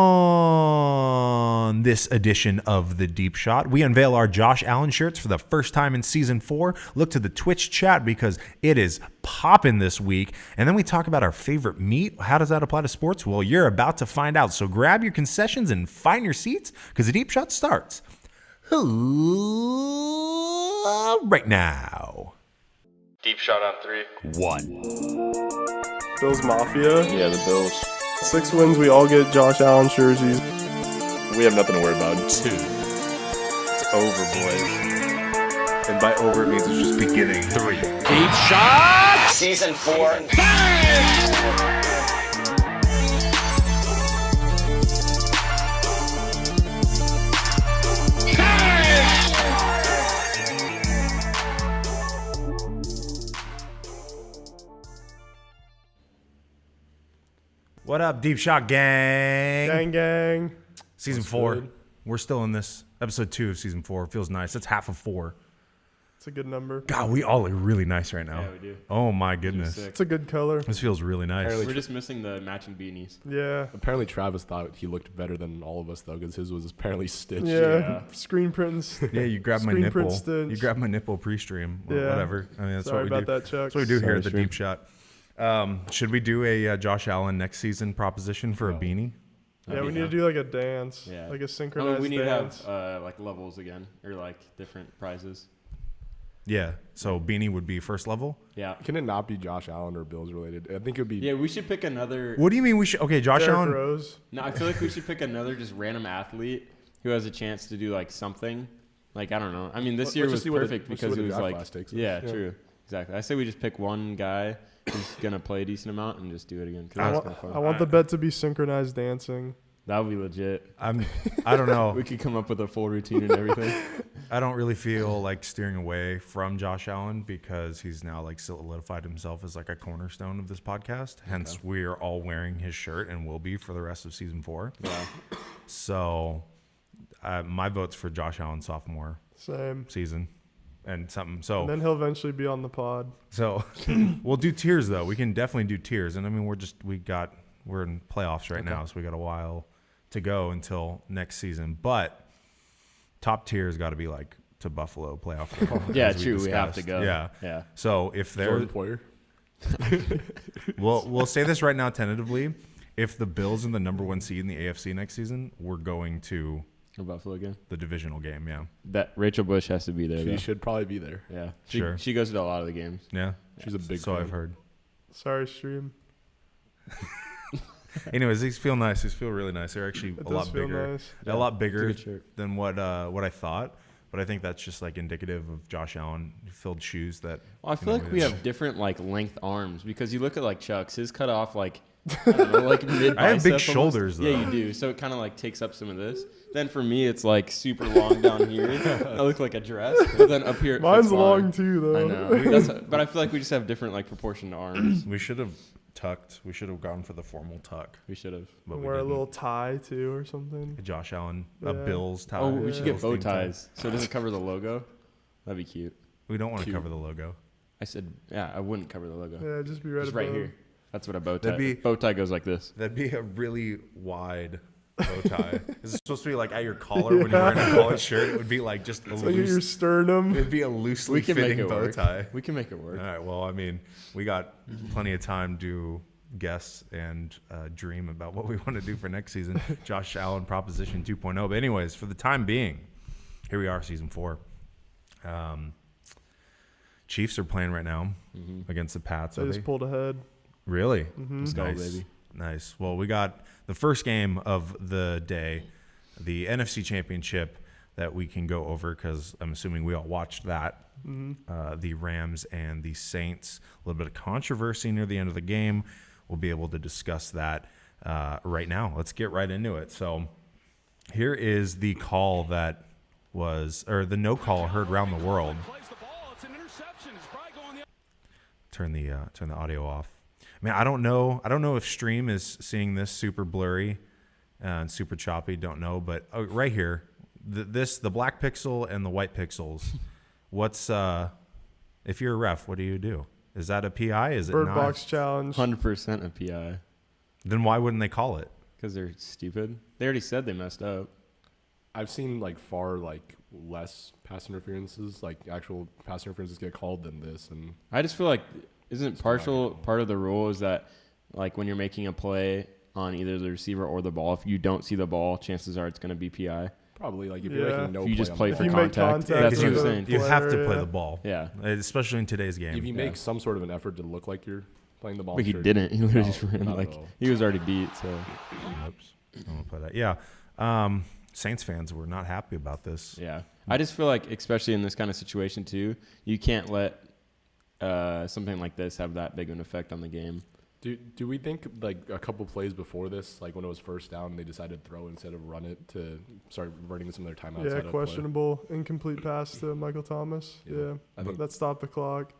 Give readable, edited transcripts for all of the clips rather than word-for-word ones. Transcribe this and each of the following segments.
On this edition of The Deep Shot, we unveil our Josh Allen shirts for the first time in Season 4. Look to the Twitch chat because it is popping this week. And then we talk about our favorite meat. How does that apply to sports? Well, you're about to find out. So grab your concessions and find your seats because The Deep Shot starts right now. Deep Shot on 3. 1. Bills Mafia. Yeah, the Bills. 6 wins, we all get Josh Allen jerseys. We have nothing to worry about. 2. It's over, boys. And by over, it means it's just beginning. 3. Deep Shot! Season 4. What up, Deep Shot gang? Gang, gang. Season 4. We're still in this. Episode 2 of Season 4. Feels nice. That's half of 4. It's a good number. God, we all look really nice right now. Yeah, we do. Oh, my goodness. It's a good color. This feels really nice. We're just missing the matching beanies. Yeah. Apparently Travis thought he looked better than all of us, though, because his was apparently stitched. Yeah. Screen prints. Yeah, you grabbed my Screen print nipple. stitch. You grabbed my nipple pre-stream. Well, Yeah. whatever. I mean, that's Sorry what we about do. that, Chuck. That's what we do here Sorry, at the Stream. Deep Shot. Should we do a Josh Allen next season proposition for a beanie? Yeah, we need to do like a dance. Yeah. Like a I synchronized mean, we need dance. to have like levels again, or like different prizes. Yeah. So beanie would be first level. Yeah. Can it not be Josh Allen or Bills related? I think it would be. Yeah, we should pick another. What do you mean we should? Okay, Josh Derrick Allen. Rose. No, I feel like we should pick another just random athlete who has a chance to do like something. Like I don't know. I mean, this Let's year just was see what perfect let's see because what it the was draft like class takes us. yeah, Yeah. true, exactly. I say we just pick one guy who's gonna play a decent amount and just do it again. 'Cause I that's want, kinda I fun. want the bet to be synchronized dancing. That would be legit. I don't know. We could come up with a full routine and everything. I don't really feel like steering away from Josh Allen because he's now like solidified himself as like a cornerstone of this podcast. Hence, we are all wearing his shirt and will be for the rest of Season 4. Yeah. So, my vote's for Josh Allen sophomore Same. season and something. So, And then he'll eventually be on the pod. We'll do tiers though. We can definitely do tiers, and I mean we're in playoffs right now, so we got a while to go until next season. But top tier has got to be like to Buffalo playoff. Yeah, as true. We have to discussed. go. Yeah. Yeah. So if they're, Jordan Poyer. we'll say this right now tentatively. If the Bills are the number 1 seed in the AFC next season, we're going to Or Buffalo again. the divisional game. Yeah. That Rachel Bush has to be there. She though. should probably be there. Yeah. Sure. She goes to a lot of the games. Yeah. She's a big So fan. I've heard. Sorry, stream. Anyways, these feel nice. These feel really nice. They're actually It a does lot feel bigger. nice. A lot bigger It's a good shirt. than what I thought. But I think that's just like indicative of Josh Allen filled shoes that. Well, I feel like we have different like length arms because you look at like Chuck's, his cut off like I don't know, like mid. I have big bicep shoulders, almost. though. Yeah, you do. So it kind of like takes up some of this. Then for me, it's like super long down here. I look like a dress. But then up here, it Mine's fits long fine. too, though. I know. But I feel like we just have different like proportioned arms. We should have tucked. We should have gone for the formal tuck. We should have. But we Wear a didn't. little tie too or something. Josh Allen, Yeah. a Bills tie. Oh, we should get Bills bow theme tie. ties so it doesn't cover the logo. That'd be cute. We don't want to Cute. cover the logo. I said, yeah, I wouldn't cover the logo. Yeah, just be right Just above. right here. That's what a bow tie. That'd be- bow tie goes like this. That'd be a really wide bow tie. Is it supposed to be like at your collar when you're wearing a college shirt? It would be like just a It's like your loose. sternum. It'd be a loosely We can make fitting it bow work. tie. We can make it work. All right. Well, I mean, we got plenty of time to guess and dream about what we want to do for next season. Josh Allen Proposition 2.0. But anyways, for the time being, here we are, Season 4. Chiefs are playing right now against the Pats. They Are just they? pulled ahead. Really? Let's go, Nice. baby. Nice. Well, we got the first game of the day, the NFC Championship that we can go over because I'm assuming we all watched that. The Rams and the Saints. A little bit of controversy near the end of the game. We'll be able to discuss that right now. Let's get right into it. So here is the call that was, or the no call heard around the world. Turn the audio off. I mean, I don't know if stream is seeing this super blurry and super choppy. Don't know, but right here, the black pixel and the white pixels. What's if you're a ref, what do you do? Is that a PI? Is it Bird not? box challenge. 100% a PI. Then why wouldn't they call it? Because they're stupid. They already said they messed up. I've seen like far like less pass interferences, like actual pass interferences get called than this, and I just feel like isn't It's partial not part of the rule is that like when you're making a play on either the receiver or the ball, if you don't see the ball, chances are it's going to be PI. probably like if you're Yeah. making no If you just on play the for If ball, you make contact, contact that's what I'm with the saying. You have to player, play yeah. the ball, Yeah, especially in today's game. if you Yeah. make some sort of an effort to look like you're playing the ball, but he sure. didn't. He literally No, just ran not at like all. he was already beat. So Oops. I want to play that. Yeah. Saints fans were not happy about this. yeah, I just feel like especially in this kind of situation too, you can't let something like this have that big of an effect on the game. Do we think like a couple plays before this, like when it was first down, they decided to throw instead of run it to start reverting some of their timeouts? Yeah, out of play? questionable, incomplete pass to Michael Thomas. Yeah. Yeah, I think- that stopped the clock.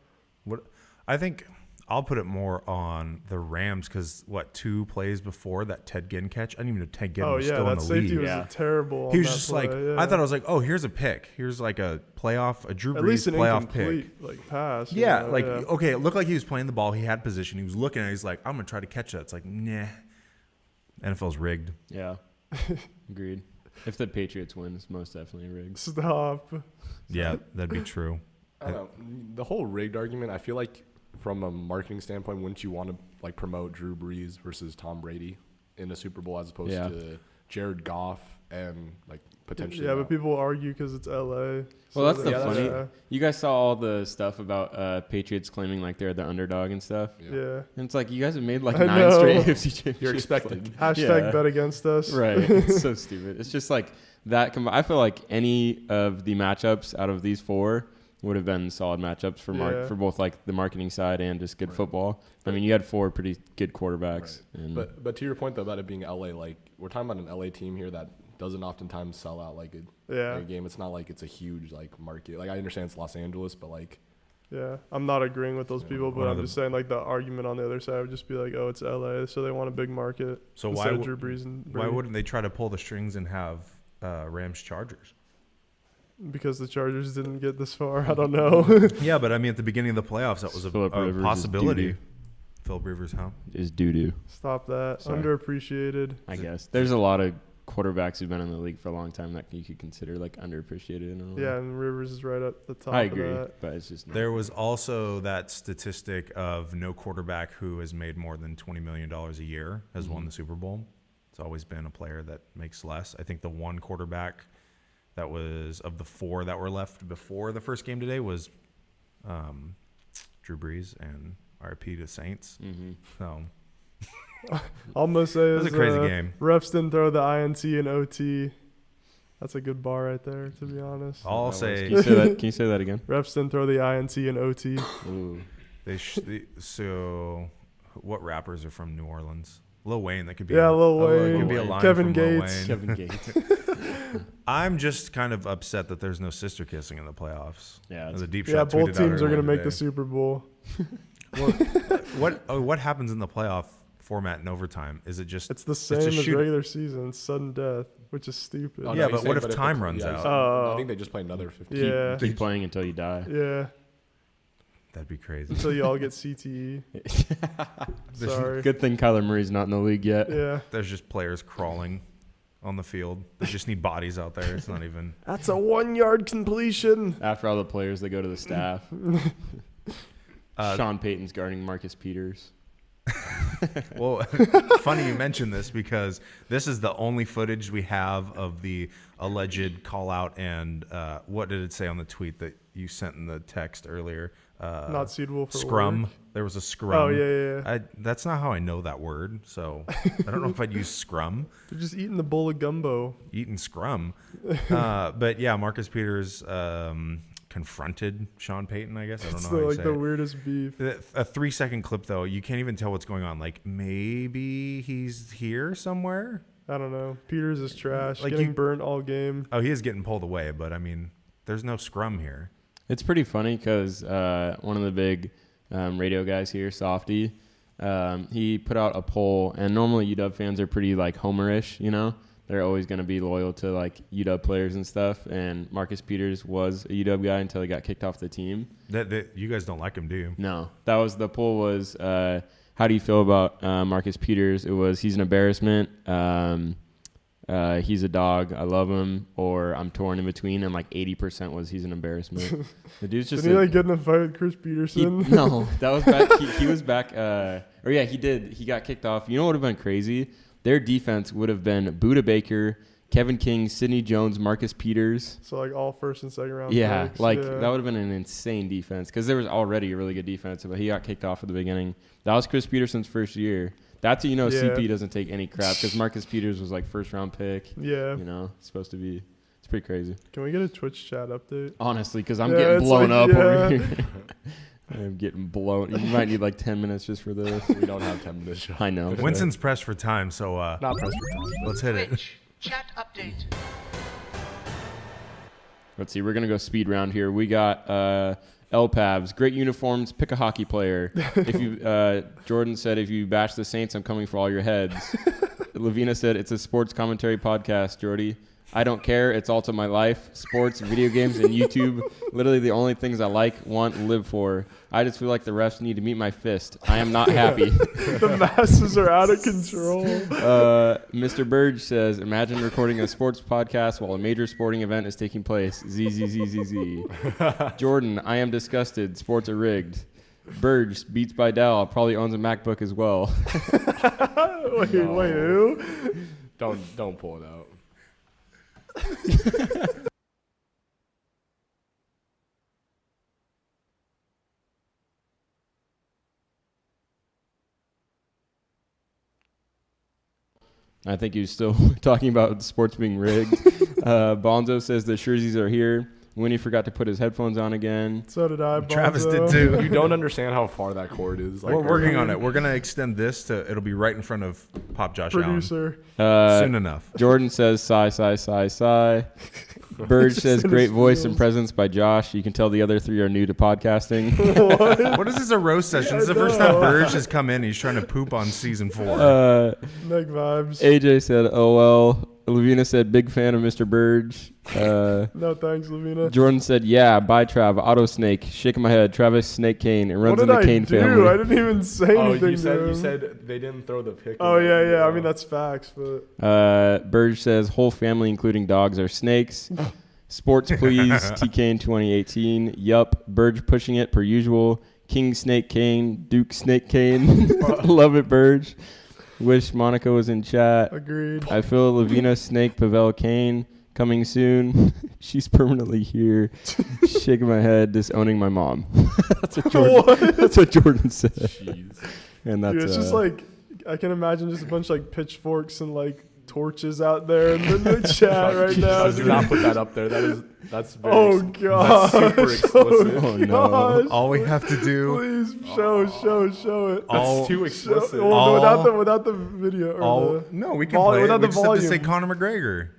I think I'll put it more on the Rams because 2 plays before that Ted Ginn catch, I didn't even know Ted Ginn Oh was yeah, still in that the safety league. was Yeah. terrible. He on was that just play, like, yeah. I thought I was like, oh, here's a pick. Here's like a Drew at least Brees an playoff pick. incomplete like pass. you Yeah, know, like yeah. okay, it looked like he was playing the ball. He had position. He was looking at it. He's like, I'm gonna try to catch that. It's like, nah. NFL's rigged. Yeah, agreed. If the Patriots win, it's most definitely rigged. Stop. Yeah, that'd be true. I don't know. The whole rigged argument, I feel like from a marketing standpoint, wouldn't you want to like promote Drew Brees versus Tom Brady in a Super Bowl as opposed Yeah. to Jared Goff and like potentially? Yeah, but people argue because it's LA. Well, that's the Yeah, that's- funny. Yeah. You guys saw all the stuff about Patriots claiming like they're the underdog and stuff. Yeah. And it's like you guys have made like I 9 know. straight AFC championships. You're expected. Hashtag Yeah. bet against us. Right. It's so stupid. It's just like that. I feel like any of the matchups out of these 4 would have been solid matchups for Yeah. for both like the marketing side and just good Right. football. I mean, you had 4 pretty good quarterbacks. And But to your point though about it being LA, like we're talking about an LA team here that doesn't oftentimes sell out like Yeah. a game. It's not like it's a huge like market. Like I understand it's Los Angeles, but like Yeah. I'm not agreeing with those people, but One of I'm the- just saying like the argument on the other side would just be like, oh, it's LA, so they want a big market. So instead why of Drew Brees and why Brady. wouldn't they try to pull the strings and have Rams Chargers? Because the Chargers didn't get this far. I don't know. Yeah, but I mean, at the beginning of the playoffs, that was a Phillip Rivers is possibility. doo-doo. Philip Rivers, how? is doo doo. Stop that. Sorry. Underappreciated. I guess there's a lot of quarterbacks who've been in the league for a long time that you could consider like underappreciated in a way. Yeah, and Rivers is right at the top I of agree, that. but it's just There was also that statistic of no quarterback who has made more than $20 million a year has won the Super Bowl. It's always been a player that makes less. I think the one quarterback that was of the 4 that were left before the first game today was Drew Brees and RIP to Saints. So All I'm gonna say it is was a crazy game. refs didn't throw the INT and OT. That's a good bar right there, to be honest. All I'll Can say you say that? Can you say that again? Refs didn't throw the INT and OT. Ooh. so what rappers are from New Orleans? Lil Wayne, that could be Yeah, Lil it Wayne. could be a line Kevin from Lil Gates. Wayne. Kevin Gates. I'm just kind of upset that there's no sister kissing in the playoffs. Yeah, The deep Yeah, shot both tweeted out teams are earlier gonna make the today. Super Bowl. What happens in the playoff format in overtime? Is it just It's the a same as shoot- regular season. It's sudden death, which is stupid. Oh, Yeah, he's but saying, what if the- time runs he's out? saying- Oh. I think they just play another 15. Yeah. keep playing until you die. Yeah, That'd be crazy. until you all get CTE. Sorry. Good thing Kyler Murray's not in the league yet. Yeah. There's just players crawling on the field. They just need bodies out there. It's not even. That's a 1-yard completion. After all the players, they go to the staff. Uh, Sean Payton's guarding Marcus Peters. Well, funny you mention this because this is the only footage we have of the alleged call out and what did it say on the tweet that you sent in the text earlier? Not suitable for scrum. work. There was a scrum. Oh, yeah. That's not how I know that word, so I don't know if I'd use scrum. They're just eating the bowl of gumbo. Eating scrum. But yeah, Marcus Peters confronted Sean Payton, I guess. I don't It's know how you like say the it. weirdest beef. A 3-second clip, though, you can't even tell what's going on. Like, maybe he's here somewhere? I don't know. Peters is trash. Like Getting you- burnt all game. Oh, he is getting pulled away, but, I mean, there's no scrum here. It's pretty funny because one of the big radio guys here, Softy, he put out a poll, and normally UW fans are pretty like homerish, you know. They're always going to be loyal to like UW players and stuff. And Marcus Peters was a UW guy until he got kicked off the team. That you guys don't like him, do you? No, that was the poll was how do you feel about Marcus Peters? It was, he's an embarrassment. He's a dog. I love him. Or I'm torn in between. And like 80% was he's an embarrassment. The dude's just. Didn't he like get in a fight with Chris Peterson? No, that was back. He was back. Or yeah, he did. He got kicked off. You know what would have been crazy? Their defense would have been Buda Baker, Kevin King, Sidney Jones, Marcus Peters. So like all first and second round. Yeah, picks. that would have been an insane defense because there was already a really good defense, but he got kicked off at the beginning. That was Chris Peterson's first year. That's how you know CP doesn't take any crap because Marcus Peters was like first round pick. Yeah. You know, it's supposed to be. It's pretty crazy. Can we get a Twitch chat update? Honestly, because I'm getting blown up over here. I'm getting blown. You might need like 10 minutes just for this. We don't have 10 minutes. I know. Winston's pressed for time, so Not pressed for time. let's hit it. Chat update. Let's see. We're going to go speed round here. We got LPAVs. Great uniforms. Pick a hockey player. If you Jordan said, if you bash the Saints, I'm coming for all your heads. Lavina said, it's a sports commentary podcast, Jordy. I don't care. It's all to my life. Sports, video games, and YouTube. Literally the only things I like, want, and live for. I just feel like the refs need to meet my fist. I am not happy. The masses are out of control. Mr. Burge says, imagine recording a sports podcast while a major sporting event is taking place. ZZZZZ. Jordan, I am disgusted. Sports are rigged. Burge, Beats by Dell, probably owns a MacBook as well. Wait, who? Don't pull it out. I think he was still talking about sports being rigged. Bonzo says the Shirseys are here. Winnie forgot to put his headphones on again. So did I. Travis Bonzo. did too. You don't understand how far that cord is. Like, We're working on it. We're gonna extend this to. It'll be right in front of Pop Josh Producer. Allen soon enough. Jordan says sigh, sigh, sigh, sigh. Burge says great voice and presence by Josh. You can tell the other three are new to podcasting. What is this, a roast session? This is the first time Burge has come in. He's trying to poop on season 4. Meg vibes. AJ said, oh well. Lavina said, big fan of Mr. Burge. No thanks, Lavina. Jordan said, yeah, bye Trav. Auto Snake. Shaking my head. Travis Snake Kane. It runs What in did the I Kane do? family. I didn't even say anything. You said they didn't throw the pick. Oh yeah. I mean that's facts, but Burge says, whole family, including dogs, are snakes. Sports, please. TK in 2018. Yup. Burge pushing it per usual. King Snake Kane. Duke Snake Kane. Love it, Burge. Wish Monica was in chat. agreed. I feel Lavina Snake Pavel Kane coming soon. She's permanently here. Shaking my head, disowning my mom. That's what Jordan. That's what Jordan said. Jeez. And that's Dude, it's just like I can imagine just a bunch of like pitchforks and like torches out there in the chat right now. Do not put that up there. That's very. Oh god. That's super explicit. Oh no. All we have to do. Please show it. That's too explicit. Without the video. Or No, we can Vol- play it. without We the just have to say volume. Conor McGregor.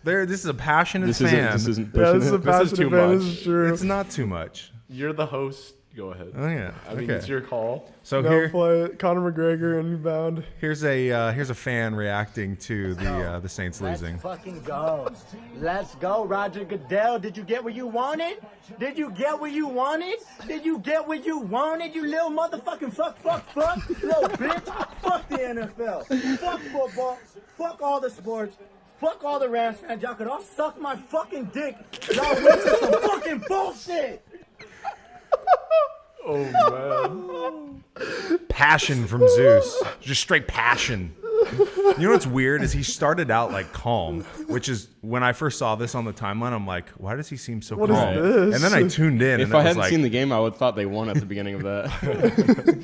This is a passionate This fan. isn't Yeah, this is a pushing it. This is passionate too fan. This much. is true. It's not too much. You're the host. Go ahead. Oh yeah. I mean, Okay. it's your call. So No play it. Conor McGregor inbound. here's a fan reacting to the Saints losing. Fucking go. Let's go, Roger Goodell. Did you get what you wanted? Did you get what you wanted? Did you get what you wanted, you little motherfucking fuck, little bitch? Fuck the NFL. Fuck football. Fuck all the sports. Fuck all the Rams fans. Y'all could all suck my fucking dick. Y'all went to some fucking bullshit. Oh man. Passion from Zeus. Just straight passion. You know what's weird is he started out like calm, which is when I first saw this on the timeline, I'm like, why does he seem so What is calm? this? And then I tuned in, If and I it was hadn't like, seen the game, I would have thought they won at the beginning of that.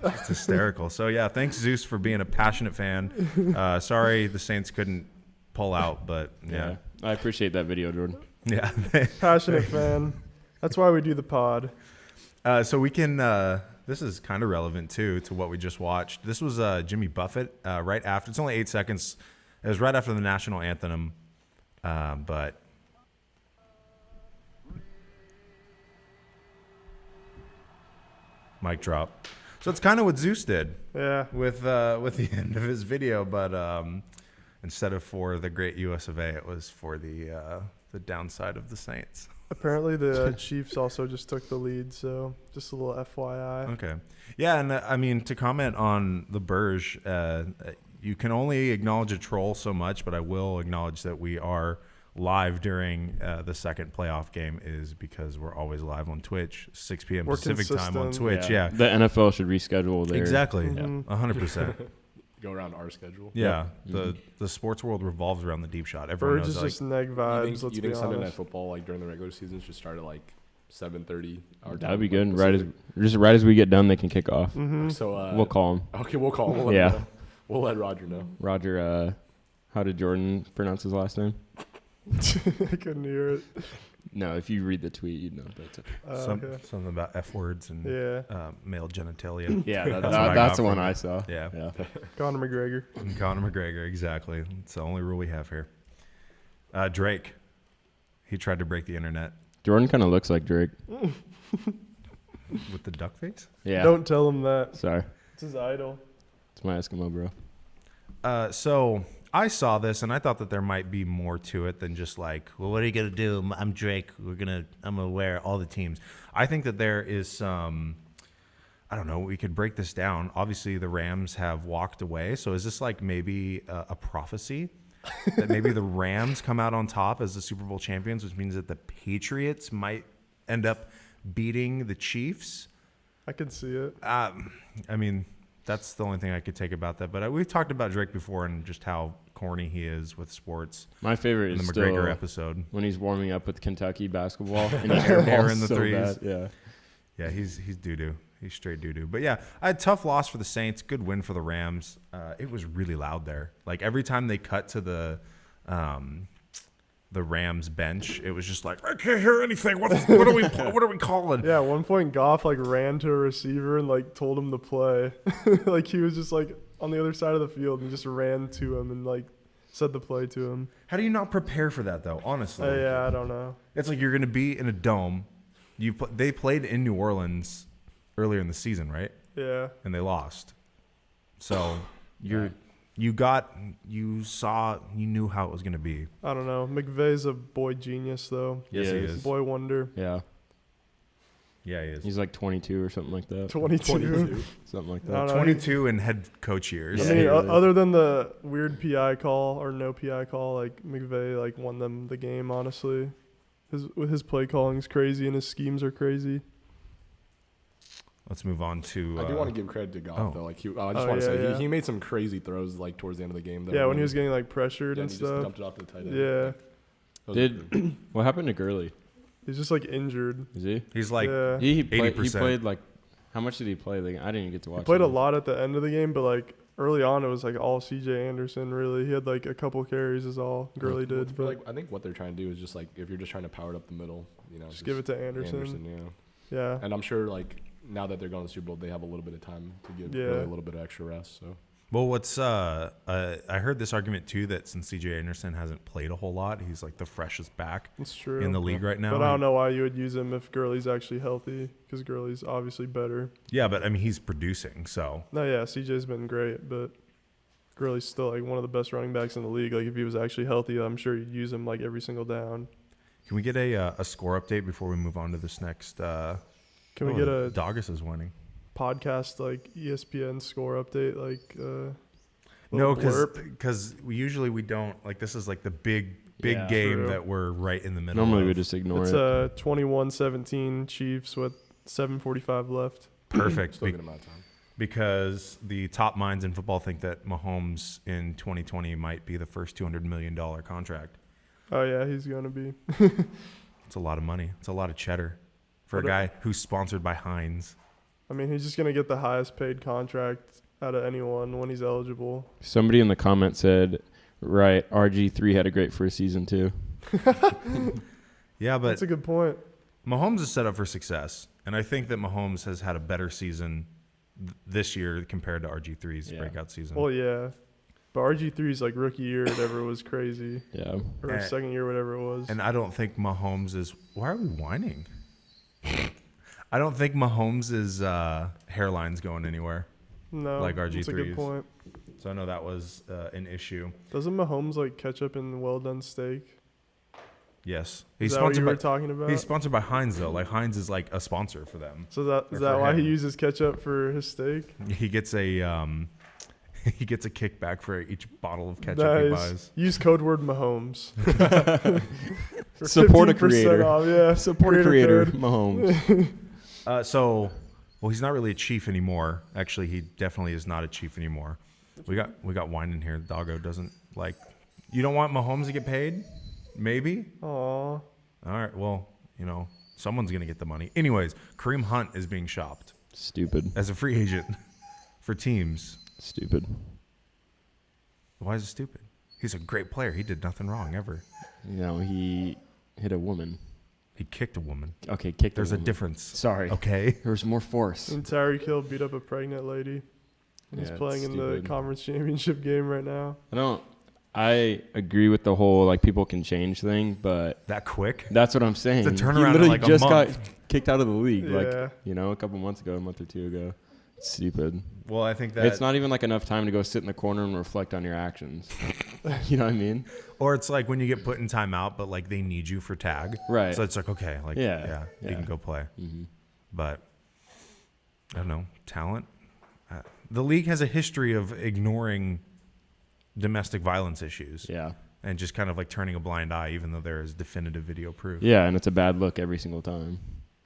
it's hysterical. So yeah, thanks Zeus for being a passionate fan. Sorry the Saints couldn't pull out, but yeah. I appreciate that video, Jordan. Yeah. Passionate fan. That's why we do the pod. So we can. This is kind of relevant too to what we just watched. This was Jimmy Buffett right after. It's only 8 seconds. It was right after the national anthem, but mic drop. So it's kind of what Zeus did Yeah. with the end of his video, but instead of for the great U.S. of A., it was for the downside of the Saints. Apparently the Chiefs also just took the lead, so just a little FYI. Okay. Yeah, and I mean, to comment on the Burge, you can only acknowledge a troll so much, but I will acknowledge that we are live during the second playoff game is because we're always live on Twitch, 6 p.m. We're Pacific time on consistent. Twitch. Yeah. The NFL should reschedule their Exactly. Mhm. 100%. Go around our schedule. Yeah. The sports world revolves around the deep shot. Everyone Burge knows is that, just neg You vibes, think, let's you be think Sunday Night honest. Football, like during the regular season, should start at like 7:30? That'd be good. Right as we get done, they can kick off. Mm-hmm. So We'll call them. Okay, we'll call him. We'll let Yeah. him know. We'll let Roger know. Roger, how did Jordan pronounce his last name? I couldn't hear it. No, if you read the tweet, you'd know. But Okay. something about F words and Yeah. male genitalia. yeah, That's what I that's got the one from it. I saw. Yeah. Conor McGregor. And Conor McGregor, exactly. It's the only rule we have here. Drake. He tried to break the internet Jordan kind of looks like Drake. with the duck face. Yeah. Don't tell him that. Sorry. It's his idol. It's my Eskimo bro. So I saw this and I thought that there might be more to it than just like, well, what are you gonna do? I'm Drake. I'm gonna wear all the teams. I think that there is some. I don't know. We could break this down. Obviously, the Rams have walked away. So is this like maybe a prophecy that maybe the Rams come out on top as the Super Bowl champions, which means that the Patriots might end up beating the Chiefs? I could see it. I mean, that's the only thing I could take about that. But we've talked about Drake before and just how corny he is with sports My favorite in the is McGregor still episode. when he's warming up with Kentucky basketball and he airballs in the so threes. bad. Yeah. Yeah, he's doo-doo. He's straight doo-doo. But yeah, I had tough loss for the Saints. Good win for the Rams. It was really loud there. Like every time they cut to the Rams bench, it was just like, I can't hear anything. What are we calling? Yeah, at one point Goff like ran to a receiver and like told him to play. Like he was just like on the other side of the field and just ran to him and like said the play to him. How do you not prepare for that though? Honestly, Yeah, I don't know. it's like you're gonna be in a dome. They played in New Orleans earlier in the season, right? Yeah. And they lost. So you knew how it was gonna be. I don't know. McVay's a boy genius though. Yes, he Yeah, is. Boy wonder. Yeah. Yeah, he is. He's like 22 or something like that. 22. Something like I don't that. know. 22 and head coach years. I Yeah, mean, he really is. other than the weird PI call or no PI call, like McVay like won them the game. Honestly, his play calling is crazy and his schemes are crazy. Let's move on to. I do want to give credit to Goff though. Like I just Oh, want to say yeah. he made some crazy throws like towards the end of the game. Though, Yeah, when he was getting like pressured and and he just stuff. dumped it off to the tight end. Yeah, Those What happened to Gurley? he's just like injured. Is he? He's like, yeah. He 80%. played like, how much did he play? Like, I didn't even get to watch. He played it. a lot at the end of the game, but like early on, it was like all C.J. Anderson. Really, he had like a couple carries is all Gurley Well, did. for, But like I think what they're trying to do is just like if you're just trying to power it up the middle, you know, just give it to Anderson. yeah. Yeah, And I'm sure like now that they're going to the Super Bowl, they have a little bit of time to give Yeah. Gurley a little bit of extra rest. So well, what's I heard this argument too that since C.J. Anderson hasn't played a whole lot, he's like the freshest back it's true. in the league right now. But I don't know why you would use him if Gurley's actually healthy, because Gurley's obviously better. Yeah, but I mean he's producing, so No, yeah, CJ's been great, but Gurley's still like one of the best running backs in the league. Like if he was actually healthy, I'm sure you'd use him like every single down. can we get a score update before we move on to this next? Can we get a Doggis is winning? podcast like ESPN score update? Like No, little blurb? because we don't like this is like the big Yeah. game True. that we're right in the middle. Normally of. we just ignore It's it. 21-17 Chiefs with 7:45 left. Perfect still a good amount of time. because the top minds in football think that Mahomes in 2020 might be the first $200 million contract. Oh yeah, he's gonna be. It's a lot of money. It's a lot of cheddar for a What guy who's sponsored by Heinz. I mean, he's just gonna get the highest paid contract out of anyone when he's eligible. Somebody in the comments said, right, RG3 had a great first season too. Yeah, but That's a good point. Mahomes is set up for success, and I think that Mahomes has had a better season this year compared to RG3's Yeah. breakout season. Well, yeah, but RG3's like rookie year, whatever was crazy, Yeah. or his second year, whatever it was. And I don't think Mahomes is. Why are we whining? I don't think Mahomes' hairline's going anywhere. No, like That's a RG3's. good point. So I know that was an issue. Doesn't Mahomes like ketchup and well done steak? Yes. Is that what you were talking about? He's sponsored by Heinz though. Like Heinz is like a sponsor for them. So is that why he uses ketchup for his steak? He gets a he gets a kickback for each bottle of ketchup he buys. Use code word Mahomes. For Support a 15% creator. Off. Yeah. Support a creator. code. Mahomes. Well, he's not really a chief anymore. Actually, he definitely is not a chief anymore. We got wine in here. The doggo doesn't like. You don't want Mahomes to get paid? Maybe. Aw. All right. Well, someone's gonna get the money. Anyways, Kareem Hunt is being shopped Stupid. as a free agent for teams. Stupid. Why is it stupid? He's a great player. He did nothing wrong ever. He hit a woman. He kicked a woman. Okay, kicked There's a a woman. difference. Sorry. Okay. There's more force. And Tyreek Hill beat up a pregnant lady. And he's Yeah, playing in the stupid. conference championship game right now. I agree with the whole like people can change thing, but That quick? that's what I'm saying. It's a turnaround He in, literally like, a just got month. kicked out of the league, Yeah. a couple months ago, a month or two ago. It's stupid. Well, I think that It's not even like enough time to go sit in the corner and reflect on your actions. You know what I mean? Or it's like when you get put in timeout, but like they need you for tag. Right. So it's like, okay, like, Yeah. you Yeah. can go play. Mm-hmm. But I don't know, talent. The league has a history of ignoring domestic violence issues. Yeah. And just kind of like turning a blind eye, even though there is definitive video proof. Yeah, and it's a bad look every single time.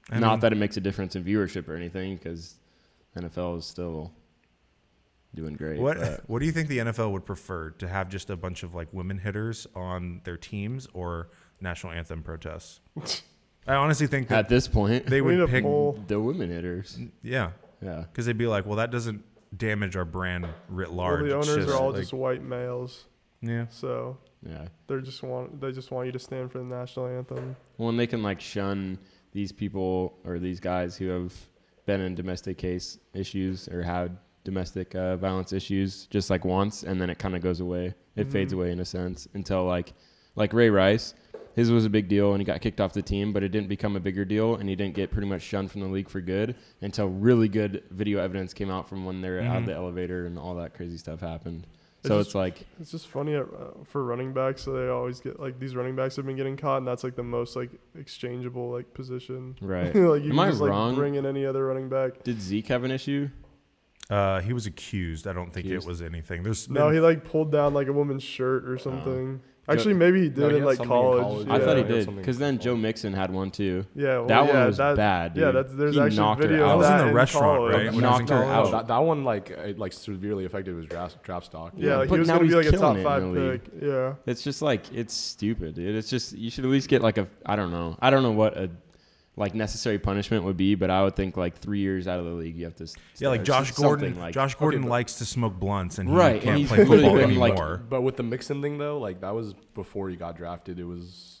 I Not mean- that it makes a difference in viewership or anything, because NFL is still doing great. but- What do you think the NFL would prefer, to have just a bunch of like women hitters on their teams or national anthem protests? I honestly think that At this point, they We need would a pick, poll. the women hitters. yeah, Yeah. because they'd be like, well, that doesn't damage our brand writ large. Well, the It's owners are all like- just white males. yeah. So Yeah. they just want you to stand for the national anthem. Well, and they can like shun these people or these guys who have been in domestic case issues or had domestic violence issues just like once, and then it kind of goes away. It fades away in a sense until like Ray Rice. His was a big deal and he got kicked off the team, but it didn't become a bigger deal and he didn't get pretty much shunned from the league for good until really good video evidence came out from when they were out of the elevator and all that crazy stuff happened. So it's like, It's just funny for running backs. So they always get like these running backs have been getting caught, and that's like the most like exchangeable like position. right. Like you Am can I just wrong? like bring in any other running back. Did Zeke have an issue? He was accused. I don't think Accused? it was anything. There's No, been- he like pulled down like a woman's shirt or something. Actually, maybe he did No, he in had like something in college. college. Yeah. I thought he he had did, something because then called- Joe Mixon had one too. Yeah, well, That yeah, one was bad, Yeah, dude. there's He actually knocked her video out. of That was in that a in restaurant, college. right? When I was in Knocked her college. out. That one like severely affected his draft stock. Yeah, like but he was now gonna be he's like a top killing it in 5 the league. pick. Yeah. It's just like, it's stupid, dude. It's just, you should at least get like I don't know what a like necessary punishment would be, but I would think like 3 years out of the league you have to yeah, like or Josh something Gordon. like- Josh Gordon but- likes to smoke blunts, and he Right, and can't he's play literally football been, like- anymore. But with the Mixon thing though, like that was before he got drafted.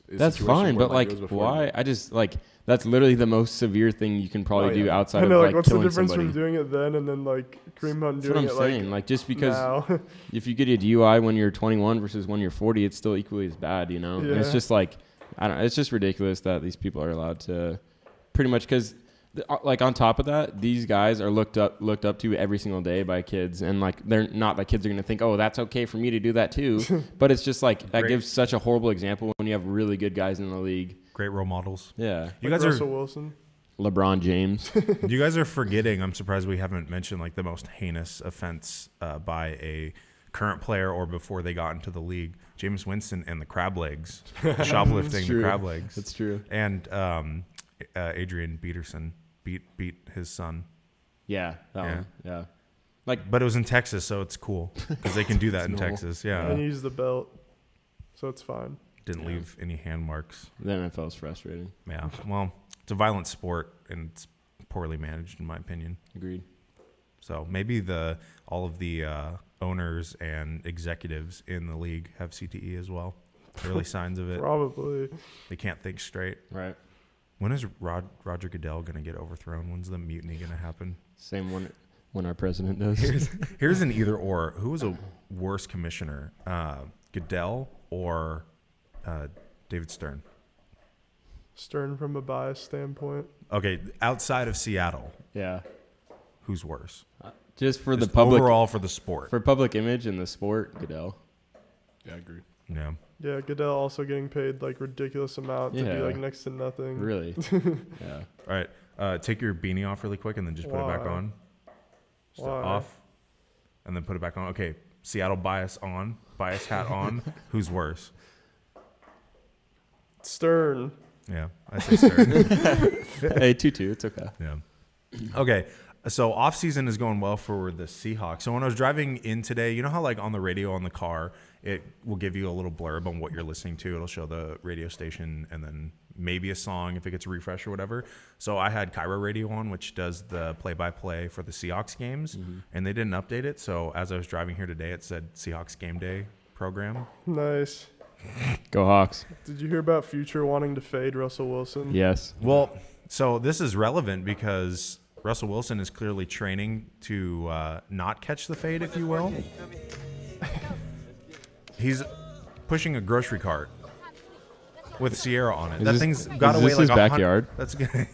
That's fine, but like, it was before- why? I just like, that's literally the most severe thing you can probably Oh, do yeah. outside I know, of like, like what's the killing difference somebody. from doing it then and then like Kareem Hunt That's what doing I'm it saying. Like, just because now? if you get a DUI when you're 21 versus when you're 40, it's still equally as bad, you know? And it's Yeah. just like, I don't know, it's just ridiculous that these people are allowed to pretty much, because like on top of that, these guys are looked up to every single day by kids, and like they're not like kids are going to think, oh, that's okay for me to do that too. But it's just like that Great. gives such a horrible example when you have really good guys in the league. Great role models. Yeah. You Like guys Russell are Wilson. LeBron James. you guys are forgetting. I'm surprised we haven't mentioned like the most heinous offense by a current player or before they got into the league. Jameis Winston and the crab legs, shoplifting the true. crab legs. That's true. And Adrian Peterson beat his son. Yeah. That Yeah. one. Yeah. Like, But it was in Texas, so it's cool because they can do that in normal. Texas. Yeah, And he used the belt, so it's fine. didn't leave any hand marks. the NFL is frustrating. Yeah, well, it's a violent sport and it's poorly managed, in my opinion. Agreed. So maybe all of the owners and executives in the league have CTE as well. Early signs of it. Probably. They can't think straight. Right. When is Roger Goodell going to get overthrown? When's the mutiny going to happen? Same one when our president does. Here's an either or. Who was a worse commissioner, Goodell or David Stern? Stern from a bias standpoint. Okay, outside of Seattle, Yeah. who's worse? Just for the Just public overall for the sport. for public image and the sport, Goodell. Yeah, I agree. Yeah. Yeah, Goodell also getting paid like ridiculous amount to Yeah. do like next to nothing. Really? Yeah. All right. Take your beanie off really quick and then just put it back Why? on. Just Why? off. And then put it back on. Okay. Seattle bias on. Bias hat on. Who's worse? Stern. Yeah. I say Stern. Hey, 2-2. It's okay. Yeah. Okay. So off season is going well for the Seahawks. So when I was driving in today, you know how like on the radio on the car, it will give you a little blurb on what you're listening to. It'll show the radio station and then maybe a song if it gets a refresh or whatever. So I had Cairo Radio on, which does the play-by-play for the Seahawks games, and they didn't update it. So as I was driving here today, it said Seahawks Game Day program. Nice. Go Hawks. Did you hear about Future wanting to fade Russell Wilson? Yes. Well, so this is relevant because Russell Wilson is clearly training to not catch the fade, if you will. He's pushing a grocery cart with Sierra on it. Is That this- thing's is got to weigh this like his 100 backyard? That's good.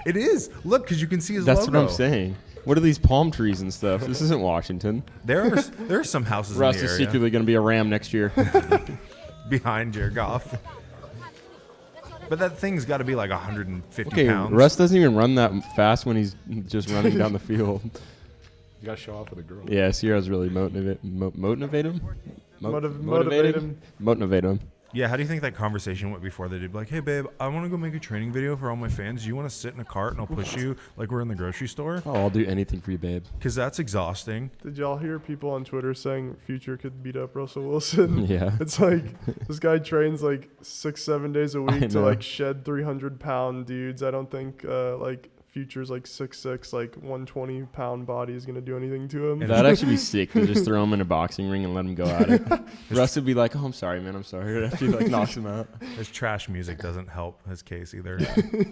It is. Look, because you can see his That's logo. what I'm saying. What are these palm trees and stuff? This isn't Washington. There are some houses Russ in the is area secretly going to be a Ram next year. behind Jared Goff. But that thing's got to be like 150 Okay, pounds. Russ doesn't even run that fast when he's just running down the field. You gotta show off with a girl. Yeah, Sierra's really motivate him. Motivate him. Motivate him. Yeah, how do you think that conversation went before they did? Like, hey, babe, I want to go make a training video for all my fans. Do you want to sit in a cart and I'll push you like we're in the grocery store? Oh, I'll do anything for you, babe. Because that's exhausting. Did y'all hear people on Twitter saying Future could beat up Russell Wilson? Yeah. It's like this guy trains like 6-7 days a week to know. like shed 300-pound dudes. I don't think like Future's like 6'6", like 120-pound body is gonna do anything to him. That'd actually be sick to just throw him in a boxing ring and let him go at it. Russ would be like, "Oh, I'm sorry, man. I'm sorry." After he like knocks him out. His trash music doesn't help his case either.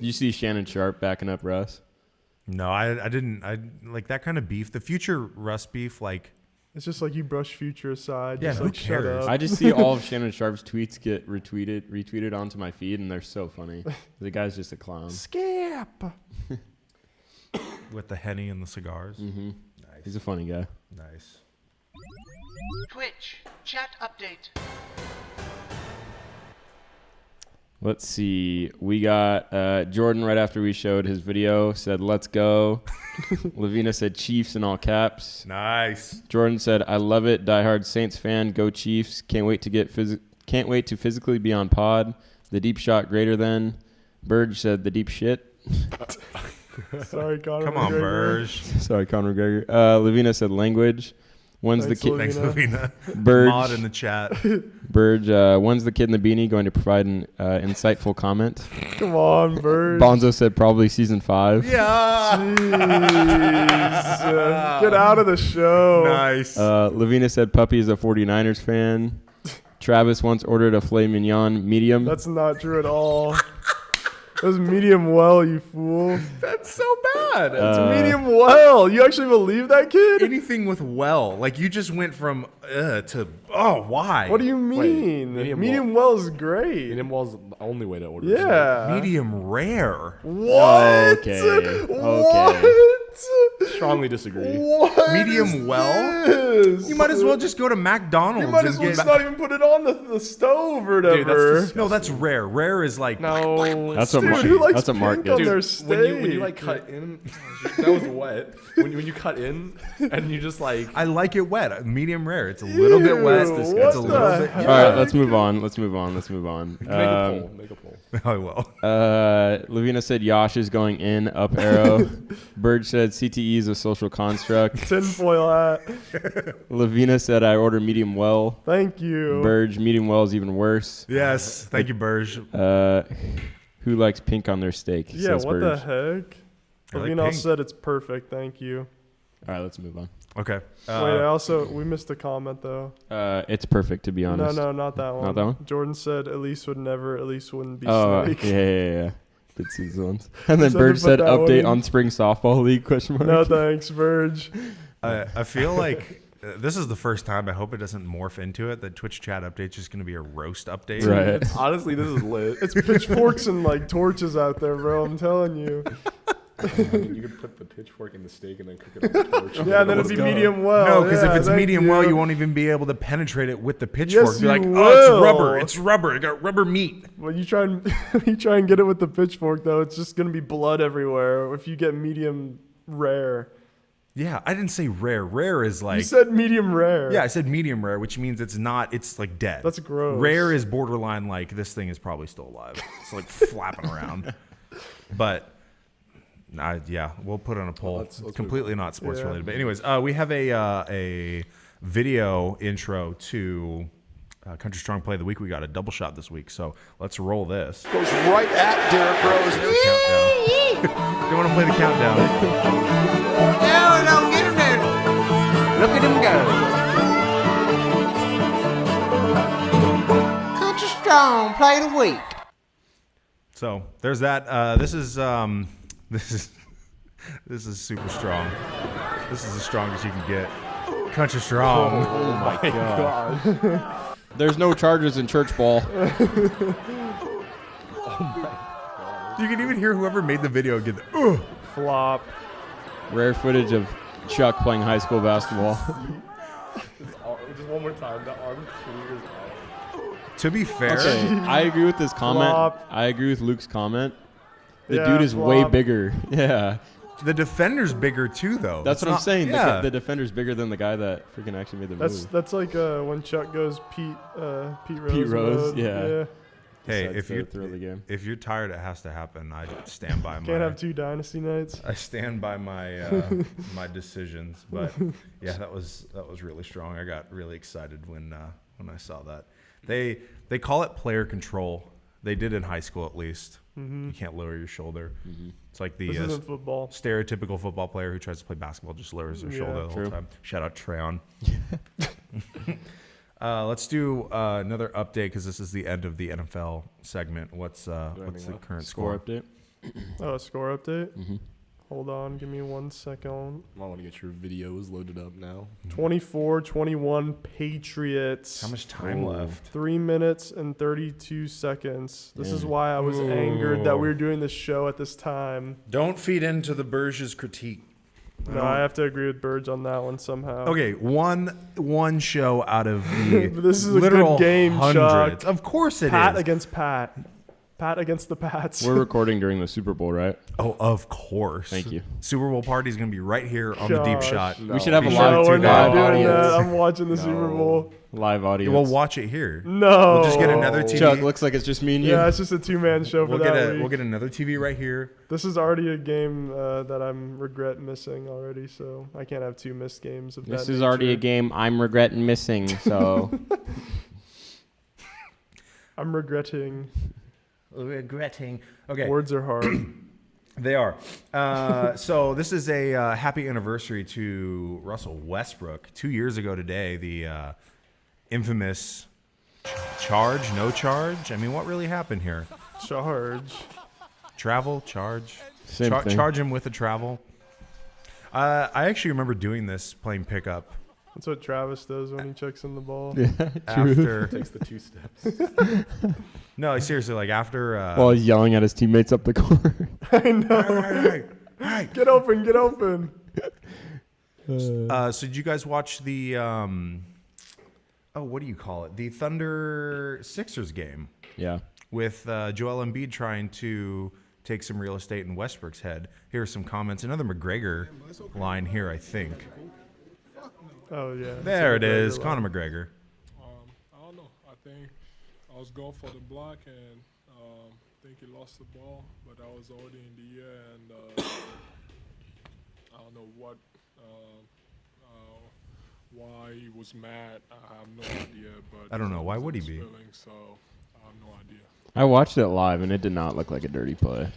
You see Shannon Sharp backing up Russ? No, I didn't. I like that kind of beef. The future Russ beef, like, It's just like you brush Future aside. Yeah, just who like shut cares? up. I just see all of Shannon Sharp's tweets get retweeted onto my feed, and they're so funny. The guy's just a clown. Skip. with the Henny and the cigars. Mm-hmm. Nice. He's a funny guy. Nice. Twitch chat update. Let's see. We got Jordan right after we showed his video said, "Let's go." Lavina said, "Chiefs" in all caps. Nice. Jordan said, "I love it. Diehard Saints fan. Go Chiefs. Can't wait to physically be on pod. The deep shot greater than." Burge said, "The deep shit." Sorry, Connor. Come on, McGregor. Burge. Sorry, Conor McGregor. Lavina said, "Language." When's Thanks, the kid? Thanks, Lavina. Burge. Mod in the chat. Burge. When's the kid in the beanie going to provide an insightful comment? Come on, Burge. Bonzo said probably season 5. Yeah. Jeez. Get out of the show. Nice. Lavina said Puppy is a 49ers fan. Travis once ordered a filet mignon medium. That's not true at all. It was medium well, you fool. That's so bad. It's medium well. You actually believe that, kid? Anything with well, like you just went from to why? What do you mean? medium well is great. Medium well's the only way to order. Yeah. medium rare? What? Okay. What? Strongly disagree. What? Medium is well? this? You might as well just go to McDonald's. You might as and well get just not even put it on the stove or whatever. Dude, No, that's rare. Rare is like No. That's what Dude, Mark. who likes That's what Mark pink on did. their When you steak? like cut in, that was wet. When you cut in and you just like I like it wet. Medium rare. It's a little bit wet. Ew, It's what a the little bit. heck? All right, let's move on. Let's move on. make a poll. Make a poll. I will. Lavina said Yosh is going in, up arrow. Burge said CTE is a social construct. Tinfoil hat. Lavina said I order medium well. Thank you. Burge, medium well is even worse. Yes. Thank you, Burge. Who likes pink on their steak? Yeah, says what the Burge. heck? I like Lavina pink. said it's perfect. Thank you. All right, let's move on. Okay. Wait, we missed a comment though. It's perfect, to be honest. No, not that one. Not that one? Jordan said Elise would never. Elise wouldn't be Oh, Snake. yeah. Did see these ones. And then Something Burge said about that update one. on spring softball league, question mark. No thanks, Verge. I feel like this is the first time. I hope it doesn't morph into it. That Twitch chat update's just going to be a roast update. Right. Honestly, this is lit. It's pitchforks and like torches out there, bro. I'm telling you. I mean, you could put the pitchfork in the steak and then cook it on the torch. Yeah, and then it'd be medium well. No, because Yeah, if it's thank medium well, you won't even be able to penetrate it with the pitchfork. Yes, Be like, you oh, it's will. rubber. It's rubber. It got rubber meat. When you try and you try and get it with the pitchfork, though, it's just gonna be blood everywhere. If you get medium rare, Yeah, I didn't say rare. Rare is like. you said medium rare. Yeah, I said medium rare, which means it's not. It's like dead. That's gross. Rare is borderline like this thing is probably still alive. It's like flapping around. But yeah, we'll put it on a poll. Let's Completely not sports Yeah. related. But anyways, we have a video intro to Country Strong Play of the Week. We got a double shot this week, so let's roll this. Goes right at Derrick Rose. Countdown. Do you want to play the countdown? No, get him there. Look at him go. Country Strong Play of the Week. So there's that. This is super strong. This is the strongest you can get. Country Strong. Oh my god. There's no charges in church ball. You can even hear whoever made the video get the Flop. Rare footage of Chuck playing high school basketball. Just one more time. The arm clears out. To be fair, Okay, I agree with this comment. Flop. I agree with Luke's comment. The Yeah, dude is way flop. bigger. Yeah. the defender's bigger too, though. That's It's what I'm not- saying. Yeah. The defender's bigger than the guy that freaking actually made the move. That's like when Chuck goes Pete Rose. Pete Rose, mode. yeah. Hey, Decides if to you throw the game. if you're tired, it has to happen. I stand by my. Can't have two dynasty nights. I stand by my my decisions. But yeah, that was really strong. I got really excited when I saw that. They call it player control. They did in high school at least. You can't lower your shoulder. It's like the This isn't football. stereotypical football player who tries to play basketball just lowers their Yeah, shoulder the true. whole time. Shout out Treon. Let's do another update because this is the end of the NFL segment. What's the current score? update. Oh, a score update? Mm-hmm. Hold on, give me 1 second. I want to get your videos loaded up now. 24-21 Patriots. How much time left? 3 minutes and 32 seconds. This is why I was angered that we were doing this show at this time. Don't feed into the Burge's critique. No, I have to agree with Burge on that one somehow. Okay, one show out of the But this is a good literal game, hundreds. Chuck. Of course it is. Pat against Pat. Pat against the Pats. We're recording during the Super Bowl, right? Oh, of course. Thank you. Super Bowl party is going to be right here on the deep Gosh. shot. We should have a Be live, No, sure we're to not tune doing in. that. I'm watching the Super Bowl. Live audience. We'll watch it here. No. We'll just get another TV. Chuck, looks like it's just me and you. Yeah, it's just a two-man show for that week. We'll get another TV right here. This is already a game that I'm regret missing already, so I can't have two missed games of This that is already a nature. game I'm regretting missing, so I'm regretting. Regretting. Okay. Words are hard. They are. So this is a happy anniversary to Russell Westbrook. 2 years ago today, the infamous charge, no charge. I mean, what really happened here? Charge. Travel, charge. Same thing. Charge him with a travel. I actually remember doing this, playing pickup. That's what Travis does when he checks in the ball. After Takes the 2 steps. no, seriously, like after. while he's yelling at his teammates up the court. I know. Hey. Get open, get open. So did you guys watch the? What do you call it? The Thunder Sixers game Yeah. with Joel Embiid trying to take some real estate in Westbrook's head. Here are some comments. Another McGregor line here, I think. Oh yeah. There it is, McGregor Conor McGregor. I don't know. I think I was going for the block and I think he lost the ball, but I was already in the air and I don't know why he was mad. I have no idea. But I don't know. Why would he be? So I have no idea. I watched it live, and it did not look like a dirty play.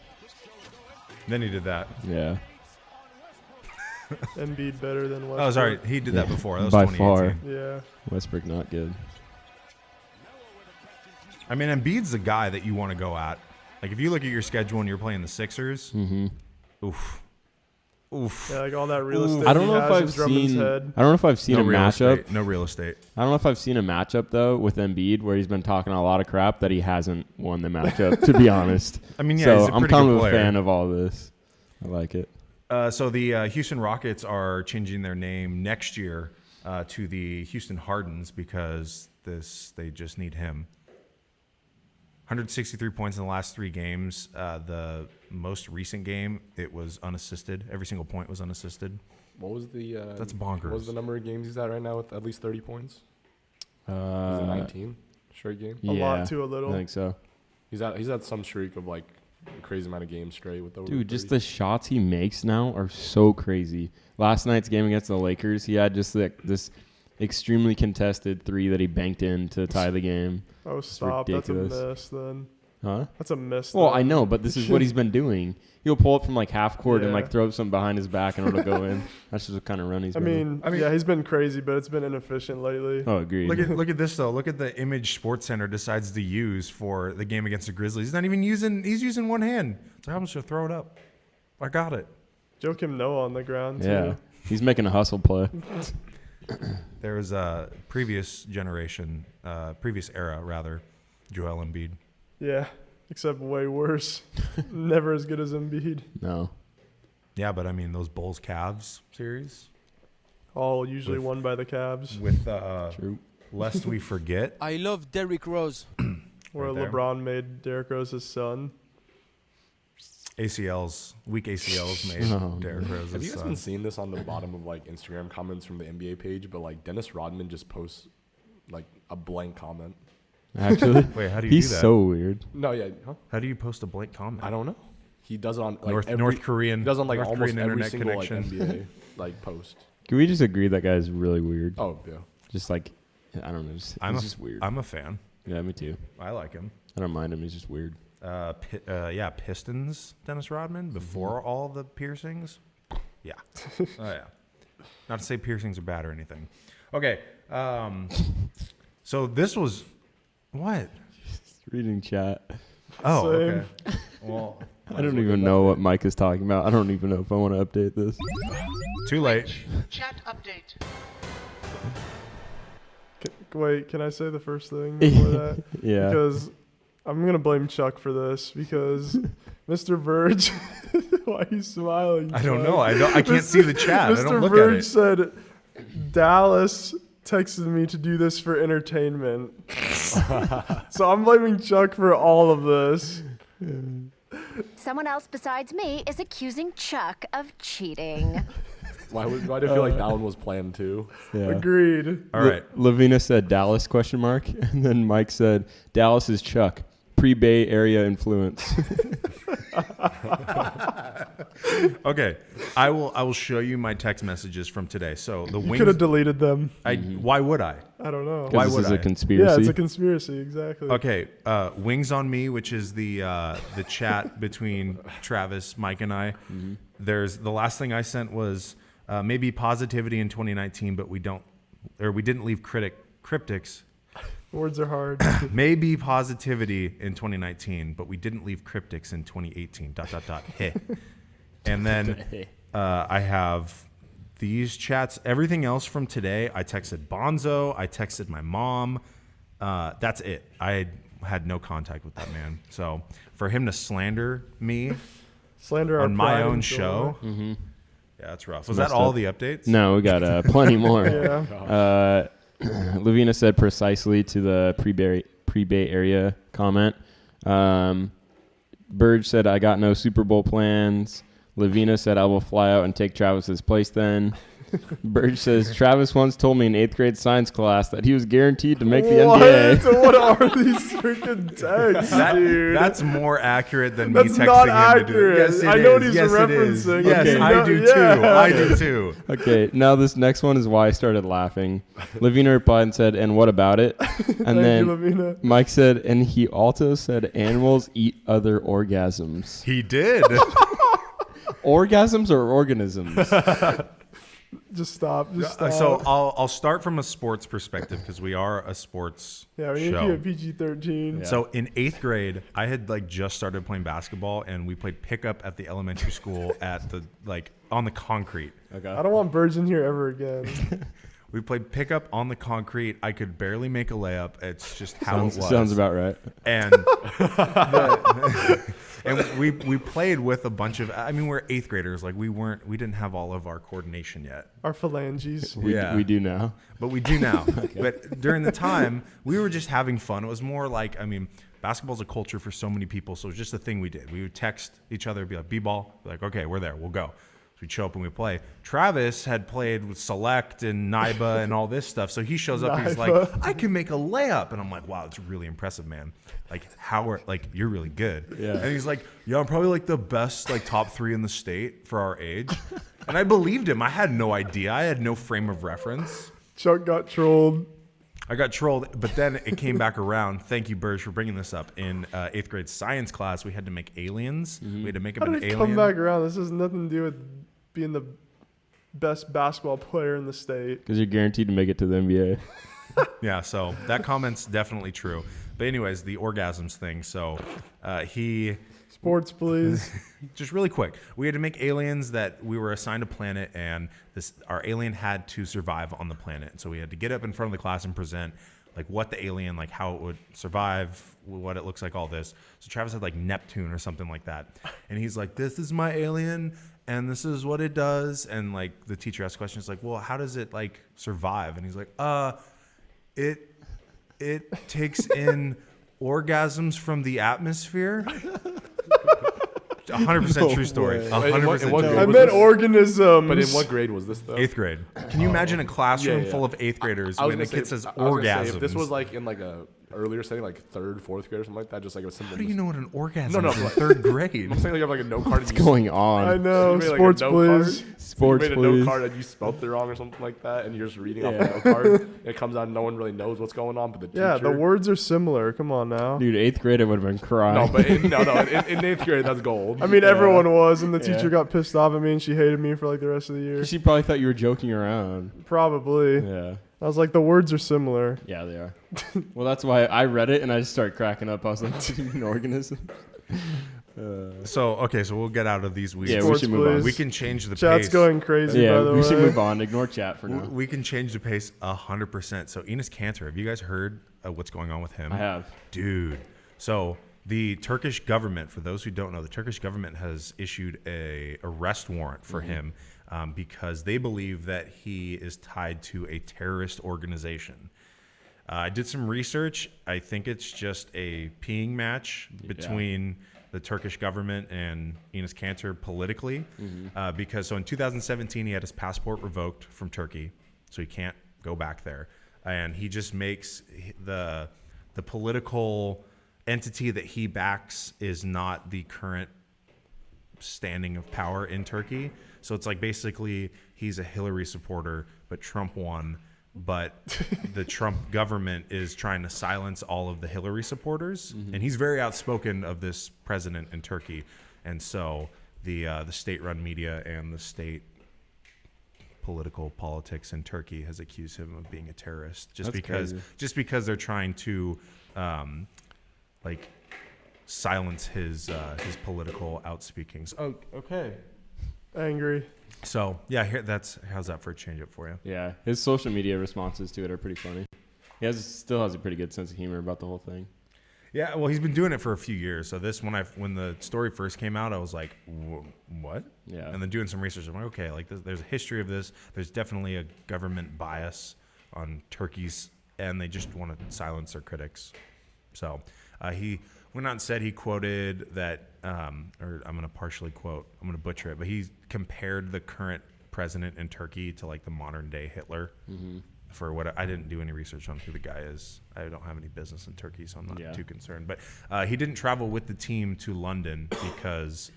Then he did that. Yeah. Embiid better than Westbrook. Oh, sorry, he did that before. That was By 2018. far. Yeah. Westbrook not good. I mean, Embiid's the guy that you want to go at. Like, if you look at your schedule and you're playing the Sixers, oof. Yeah, like all that real estate. I don't he know if has in I've Drummond's seen. head. I don't know if I've seen a real matchup. estate. No real estate. I don't know if I've seen a matchup though with Embiid where he's been talking a lot of crap that he hasn't won the matchup. To be honest, I mean, yeah, so he's a I'm pretty kind good of a player. fan of all this. I like it. So the Houston Rockets are changing their name next year to the Houston Hardens because they just need him. 163 points in the last 3 games. The most recent game, it was unassisted. Every single point was unassisted. What was the? That's bonkers. What was the number of games he's at right now with at least 30 points? Is it 19 straight game? A lot to a little. I think so. He's at some streak of like a crazy amount of games straight with over. Dude, just 30. the shots he makes now are so crazy. Last night's game against the Lakers, he had just like this extremely contested 3 that he banked in to tie the game. Oh, It's stop. That's a ridiculous. miss then. Huh? That's a miss. Well, then. I know, but this is what he's been doing. He'll pull up from like half court and Yeah. like throw something behind his back and it'll go in. That's just what kind of run he's I been. mean, yeah, he's been crazy, but it's been inefficient lately. Oh, agreed. Look at this though. Look at the image Sports Center decides to use for the game against the Grizzlies. He's not even using. He's using one hand. So I'm just gonna throw it up. I got it. Joakim Noah on the ground too. Yeah, he's making a hustle play. There was a previous generation, previous era rather, Joel Embiid. Yeah, except way worse. Never as good as Embiid. No. Yeah, but I mean those Bulls Cavs series All usually With- won by the Cavs. with True. lest we forget. I love Derrick Rose. Where Right there. LeBron made Derrick Rose his son. Weak ACLs made Oh, Derrick Rose Have you his guys son. been seeing this on the bottom of like Instagram comments from the NBA page? But like Dennis Rodman just posts like a blank comment. Actually, Wait, how do you he's do that? so weird. No, yeah, huh? How do you post a blank comment? I don't know. He does it on like North- every, North Korean- He does on like North almost Korean every internet single like, connection. NBA like post. Can we just agree that guy's really weird? Oh yeah. Just like, I don't know. I'm He's a, just weird. I'm a fan. Yeah, me too. I like him. I don't mind him. He's just weird. Pistons, Dennis Rodman, before all the piercings. Yeah. Oh, yeah. Not to say piercings are bad or anything. Okay. So this was what? Reading chat. Oh, Same. okay. Well, I don't even know what Mike is talking about. I don't even know if I want to update this. too late. Chat update. Wait, can I say the first thing before that? Yeah. Because I'm going to blame Chuck for this because Mr. Verge, why are you smiling? I don't Chuck? know. I can't see the chat. I Mr. don't look Verge at it. said Dallas texted me to do this for entertainment. So I'm blaming Chuck for all of this. Someone else besides me is accusing Chuck of cheating. Why do I feel like that one was planned too? Yeah. Agreed. All right. Lavina said Dallas ? And then Mike said Dallas is Chuck. Pre-Bay Area influence. Okay. I will show you my text messages from today. So the You wings. could have deleted them. Why would I? I don't know. Why This would is I? a conspiracy. Yeah, it's a conspiracy. Exactly. Okay, Wings on Me, which is the chat between Travis, Mike, and I. There's the last thing I sent was maybe positivity in 2019, but we didn't leave cryptics. Words are hard. Maybe positivity in 2019, but we didn't leave cryptics in 2018. ... Heh. And then I have these chats. Everything else from today, I texted Bonzo. I texted my mom. That's it. I had no contact with that man. So for him to slander me Slander our on my pride own and show, joy. yeah, that's rough. Was that messed all up. the updates? No, we got plenty more. Yeah. Lavina said precisely to the pre-Bay Area comment. Burge said, I got no Super Bowl plans. Lavina said, I will fly out and take Travis's place then. Burge says, Travis once told me in 8th grade science class that he was guaranteed to make the NBA. What are these freaking texts, dude? That's more accurate than That's me texting not him to do it. accurate. Yes, it I know what is. he's Yes, it is. referencing. Yes, Okay. I do Yeah. too. I do too. Okay, now this next one is why I started laughing. Lavina replied and said, and what about it? And Thank then you, Lavina. Mike said, and he also said animals eat other orgasms. He did. Orgasms or organisms? Just stop. Just stop. So I'll start from a sports perspective because we are a sports yeah, we need show. to be at PG-13. So in 8th grade, I had just started playing basketball, and we played pickup at the elementary school at the on the concrete. Okay. I don't want birds in here ever again. We played pickup on the concrete. I could barely make a layup. It's just how it was. Sounds about right. And and we played with a bunch of. I mean, we're 8th graders. Like we didn't have all of our coordination yet. Our phalanges. We do now. But we do now. But during the time, we were just having fun. It was more like, I mean, basketball's a culture for so many people. So it was just a thing we did. We would text each other, be like, B-ball. Be like, okay, we're there. We'll go. So we'd show up and we'd play. Travis had played with Select and NIBA and all this stuff. So he shows up and he's like, I can make a layup. And I'm like, wow, it's really impressive, man. Like, you're really good. Yeah. And he's like, yeah, I'm probably like the best, like top 3 in the state for our age. And I believed him. I had no idea. I had no frame of reference. Chuck got trolled. I got trolled, but then it came back around. Thank you, Burge, for bringing this up. In 8th grade science class, we had to make aliens. We had to make up How an did it alien. come back around? This has nothing to do with being the best basketball player in the state. Because you're guaranteed to make it to the NBA. Yeah, so that comment's definitely true. But anyways, the orgasms thing. So he... Sports, please. Just really quick. We had to make aliens that we were assigned a planet, and our alien had to survive on the planet. So we had to get up in front of the class and present like what the alien, like how it would survive, what it looks like, all this. So Travis had like Neptune or something like that. And he's like, this is my alien, and this is what it does. And like the teacher asked questions like, well, how does it like survive? And he's like, it takes in orgasms from the atmosphere. 100% true story. 100% true. I meant organisms. But in what grade was this though? 8th grade. Can you imagine a classroom full of 8th graders when a kid says orgasms? If this was like in like a earlier setting, like 3rd, 4th grade or something like that, just like a simple. How do you know what an orgasm is in 3rd grade? I'm saying like you have like a note card. What's going on? I know. So Sports, please. Sports, you made a please. note card and you spelled it wrong or something like that, and you're just reading off the note card. And it comes out and no one really knows what's going on, but the teacher. Yeah, the words are similar. Come on now. Dude, 8th grade, I would have been crying. No, but in 8th grade, that's gold. I mean, everyone was, and the teacher got pissed off at me, and she hated me for like the rest of the year. She probably thought you were joking around. Probably. Yeah. I was like, the words are similar. Yeah, they are. Well, that's why I read it and I just started cracking up. I was like, an organism. So we'll get out of these weeds. Yeah, we should move on. We can change the Chat's pace. going crazy, by the way. We should move on. Ignore chat for now. We can change the pace 100%. So Enes Kanter, have you guys heard what's going on with him? I have. Dude. So the Turkish government, for those who don't know, the Turkish government has issued a arrest warrant for him because they believe that he is tied to a terrorist organization. I did some research. I think it's just a peeing match between the Turkish government and Enes Kanter politically, because in 2017 he had his passport revoked from Turkey, so he can't go back there, and he just makes the political entity that he backs is not the current standing of power in Turkey. So it's like basically he's a Hillary supporter, but Trump won. But the Trump government is trying to silence all of the Hillary supporters, and he's very outspoken of this president in Turkey, and so the state-run media and the state politics in Turkey has accused him of being a terrorist just because they're trying to like silence his political outspeakings. Oh, okay. Angry. So yeah, how's that for a change up for you? Yeah, his social media responses to it are pretty funny. He still has a pretty good sense of humor about the whole thing. Yeah, well, he's been doing it for a few years. So this, when the story first came out, I was like, what? Yeah. And then doing some research, I'm like, okay, like there's a history of this. There's definitely a government bias on Turkey's, and they just want to silence their critics. So he went out and said he quoted that, or I'm going to partially quote, I'm going to butcher it, but he compared the current president in Turkey to like the modern day Hitler. For what I didn't do any research on who the guy is. I don't have any business in Turkey, so I'm not too concerned. But he didn't travel with the team to London because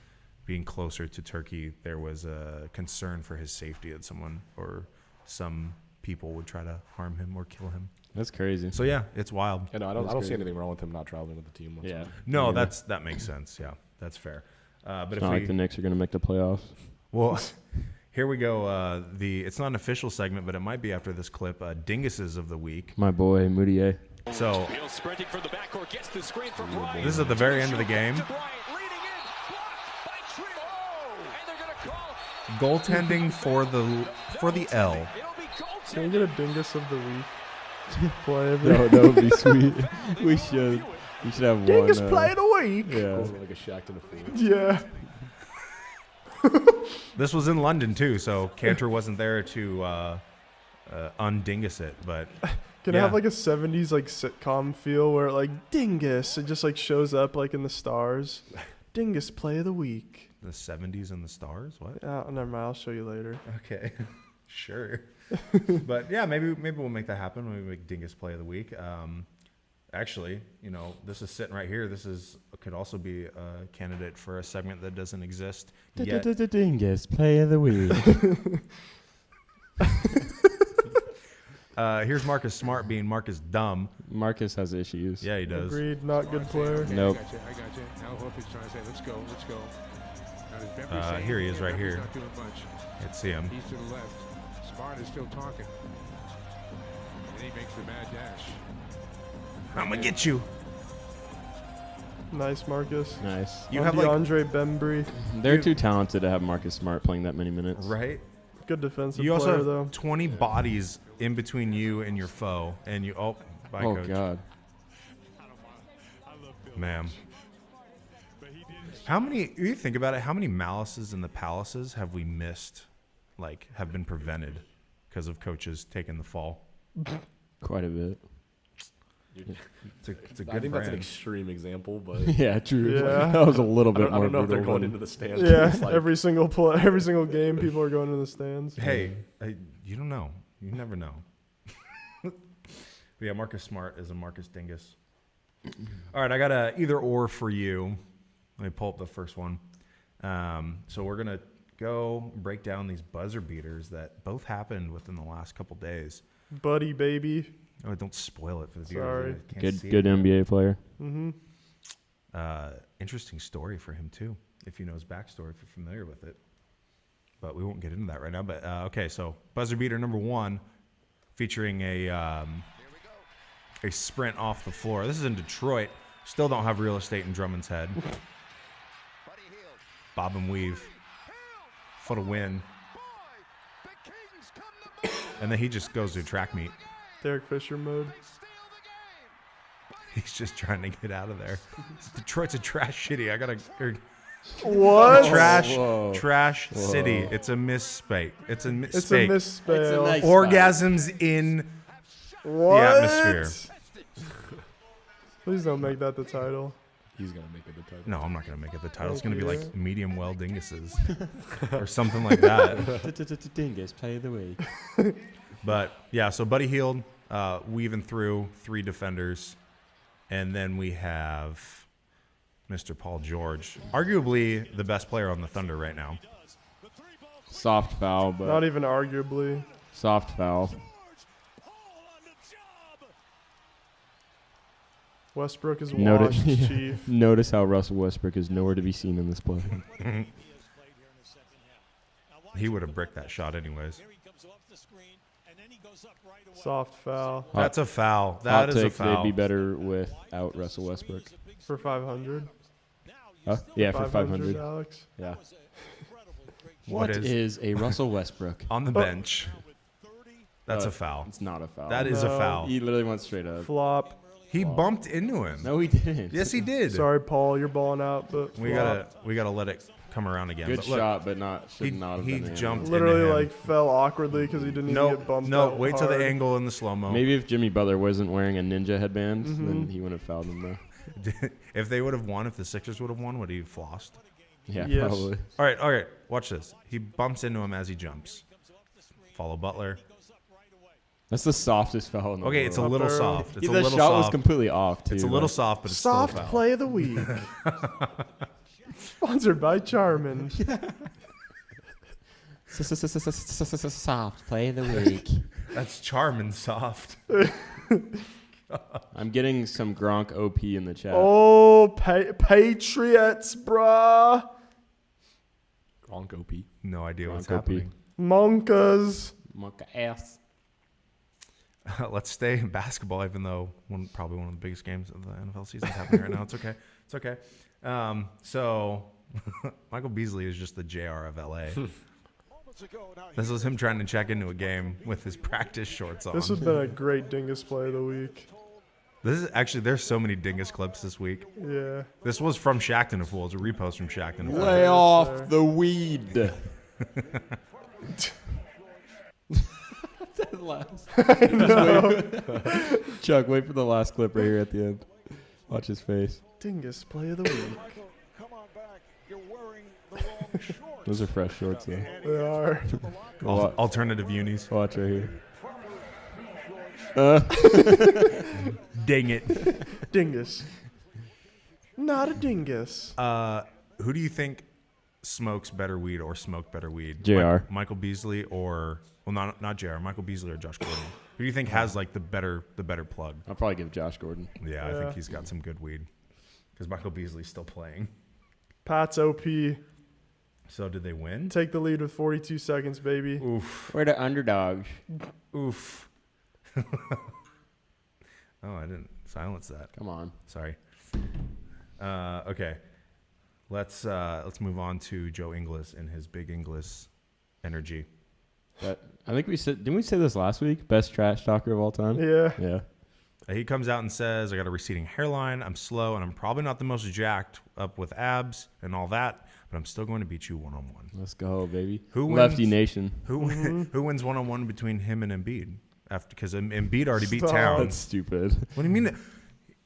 being closer to Turkey, there was a concern for his safety that someone or some people would try to harm him or kill him. That's crazy. So yeah, it's wild. Yeah, no, I don't see anything wrong with him not traveling with the team. Yeah. No, that makes sense. Yeah, that's fair. But it's if not like the Knicks are going to make the playoffs. Well, here we go. It's not an official segment, but it might be after this clip. Dinguses of the week. My boy Moutier. So this is at the very end of the game. Goaltending for the L. Can we get a dingus of the week? Play of that would be sweet. We should have dingus one. play of the week. Yeah. Like a Shaq in a fool. Yeah. This was in London too, so Cantor wasn't there to undingus it, but Can it have like a 70s like sitcom feel where like dingus, it just like shows up like in the stars. Dingus play of the week. The 70s and the stars? What? Never mind, I'll show you later. Okay. Sure. But yeah, maybe we'll make that happen when we make Dingus play of the week. Actually, this is sitting right here. This could also be a candidate for a segment that doesn't exist yet. Dingus play of the week. Here's Marcus Smart being Marcus Dumb. Marcus has issues. Yeah, he does. Agreed, not good player. Nope. I got you. Now Horford's trying to say, let's go. Here he is right here. Not doing much. Let's see him. He's to the left. Smart is still talking. And he makes the mad dash. I'm gonna get you. Nice, Marcus. Nice. You have like DeAndre Bembry. They're too talented to have Marcus Smart playing that many minutes. right. Good defensive You also player, have though. 20 bodies in between you and your foe, and you. Oh, bye, Oh coach. God. Ma'am. How many? You think about it. How many Malices in the Palaces have we missed? Like, have been prevented because of coaches taking the fall. Quite a bit. It's a good I think that's an brand. extreme example, but Yeah, true. Yeah. That was a little I bit don't, I more don't know if they're brutal going than- into the stands. Yeah, It's like- every single game, people are going to the stands. Hey, you don't know. You never know. But yeah, Marcus Smart is a Marcus Dingus. All right, I got a either or for you. Let me pull up the first one. So we're gonna go break down these buzzer beaters that both happened within the last couple days. Buddy, baby. Oh, don't spoil it for the Sorry. viewers. They can't see Good it. NBA player. Mm-hmm. Interesting story for him too, if you know his backstory, if you're familiar with it. But we won't get into that right now. But okay, so buzzer beater number 1, featuring a sprint off the floor. This is in Detroit. Still don't have real estate in Drummond's head. Bob and weave for the win. And then he just goes to a track meet. Derek Fisher mode. He's just trying to get out of there. Detroit's a trash city. I gotta. What? Trash city. It's a misspake. It's a misspake. It's a misspell. nice Orgasms in What? the atmosphere. Please don't make that the title. He's gonna make it the title. No, I'm not gonna make it the title. It's Thank gonna be you. like medium well dinguses or something like that. Dingus play of the week. But yeah, so Buddy Hield weaving through 3 defenders, and then we have Mr. Paul George, arguably the best player on the Thunder right now. Soft foul, but Not even arguably. soft foul. Westbrook is Notice, washed, Chief. notice how Russell Westbrook is nowhere to be seen in this play. He would have bricked that shot anyways. Soft foul That's a foul. Hot That is a take, foul. they'd be better without Russell Westbrook. for 500. Huh? Yeah, for 500. Alex. Yeah. What What is a Russell Westbrook? on the bench? That's a foul. It's not a foul. That is a No. foul. He literally went straight up. Flop. He bumped into him. No, he didn't. Yes, he did. Sorry, Paul, you're balling out, but We flop. gotta let it come around again. Good But look, shot, but not should he- not have he been in. jumped Literally into him. like fell awkwardly because he didn't No, even get bumped. no. out Wait till hard. the angle in the slow mo. Maybe if Jimmy Butler wasn't wearing a ninja headband, Mm-hmm. then he wouldn't have fouled him though. If they would have won, if the Sixers would have won, would he have flossed? Yeah, Yes. probably. All right. Watch this. He bumps into him as he jumps. Follow Butler. That's the softest foul in the Okay, world. it's a little Upper. soft. It's a the little shot was soft. completely off too. It's a little soft, but it's Soft still a foul. play of the week. Sponsored by Charmin. Soft play of the week. That's charming soft. I'm getting some Gronk OP in the chat. Oh, Patriots, bruh. Gronk OP. No idea what's Gronk OP. happening. Monkas. Monka ass. Let's stay in basketball, even though probably one of the biggest games of the NFL season is happening right now. It's okay. It's okay. So Michael Beasley is just the JR of LA. This was him trying to check into a game with his practice shorts on. This has been a great dingus play of the week. This is actually, there's so many dingus clips this week. Yeah. This was from Shackton a Fool. It's a repost from Shackton a Fool. Lay off the weed. That last. Chuck, wait for the last clip right here at the end. Watch his face. Dingus play of the week. Those are fresh shorts, though. They are. Alternative unis. Watch right here. Dang it. Dingus. Not a dingus. Who do you think smokes better weed or smoked better weed? JR. Michael Beasley or, well, not JR. Michael Beasley or Josh Gordon? Who do you think has like the better plug? I'll probably give Josh Gordon. Yeah, I think he's got some good weed because Michael Beasley's still playing. Pat's OP. So did they win? Take the lead with 42 seconds, baby. Oof. We're the underdogs. Oof. Oh, I didn't silence that. Come on. Sorry. Okay. Let's move on to Joe Ingles and his big Ingles energy. I think we said, didn't we say this last week? Best trash talker of all time? Yeah. Yeah. He comes out and says, I got a receding hairline, I'm slow, and I'm probably not the most jacked up with abs and all that, but I'm still going to beat you one-on-one. Let's go, baby. Who wins? Lefty Nation. Who wins one-on-one between him and Embiid? Because Embiid already beat Towns. That's stupid. What do you mean?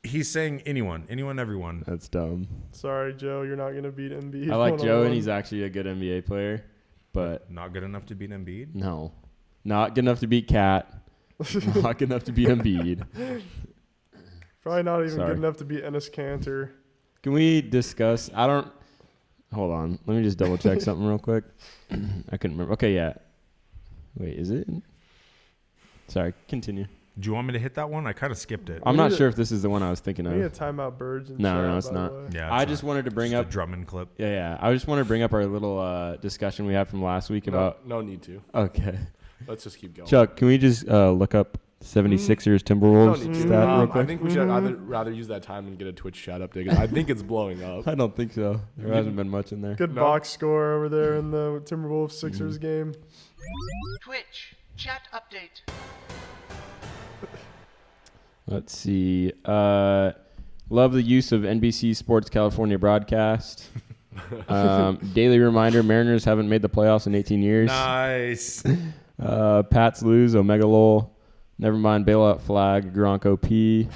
He's saying anyone, everyone. That's dumb. Sorry, Joe. You're not going to beat Embiid. I like Joe, and he's actually a good NBA player, but Not good enough to beat Embiid? no. Not good enough to beat Cat. Not good enough to beat Embiid. Probably not even Sorry. good enough to beat Enes Kanter. Can we discuss? Hold on. Let me just double check something real quick. I couldn't remember. Okay, yeah. Wait, is it? Sorry, continue. Do you want me to hit that one? I kind of skipped it. I'm not sure if this is the one I was thinking We need of. to time out Birds. And No, it's by not. the way. Yeah, I just wanted to bring up a Drummond clip. Yeah. I just want to bring up our little discussion we had from last week about. No need to. Okay. Let's just keep going. Chuck, can we just look up 76ers Timberwolves No need to. stat real I quick? think we should rather use that time and get a Twitch chat update. 'Cause I think it's blowing up. I don't think so. There hasn't been much in there. Good box score over there in the Timberwolves Sixers game. Twitch chat update. Let's see. Love the use of NBC Sports California broadcast. Daily reminder: Mariners haven't made the playoffs in 18 years. Nice. Pats lose. Omega Lol. Never mind. Bailout flag. Gronk P.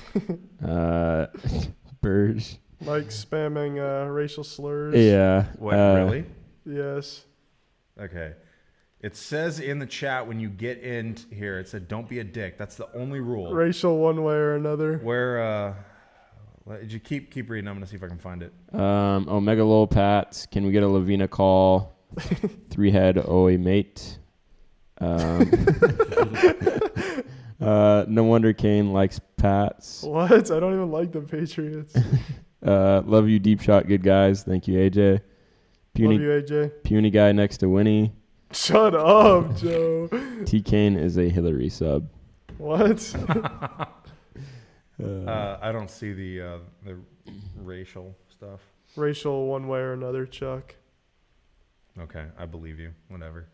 Burge. Like spamming racial slurs. Yeah. What, really? Yes. Okay. It says in the chat when you get in here, it said, don't be a dick. That's the only rule. Racial one way or another. Where, you keep reading. I'm going to see if I can find it. Omega Lol Pats. Can we get a Lavina call? 3-head OA mate. No wonder Kane likes Pats. What? I don't even like the Patriots. Love you, deep shot, good guys. Thank you, AJ. Puny, Love you, AJ. Puny guy next to Winnie. Shut up, Joe. T. Kane is a Hillary sub. What? I don't see the racial stuff. Racial one way or another, Chuck. Okay, I believe you. Whatever.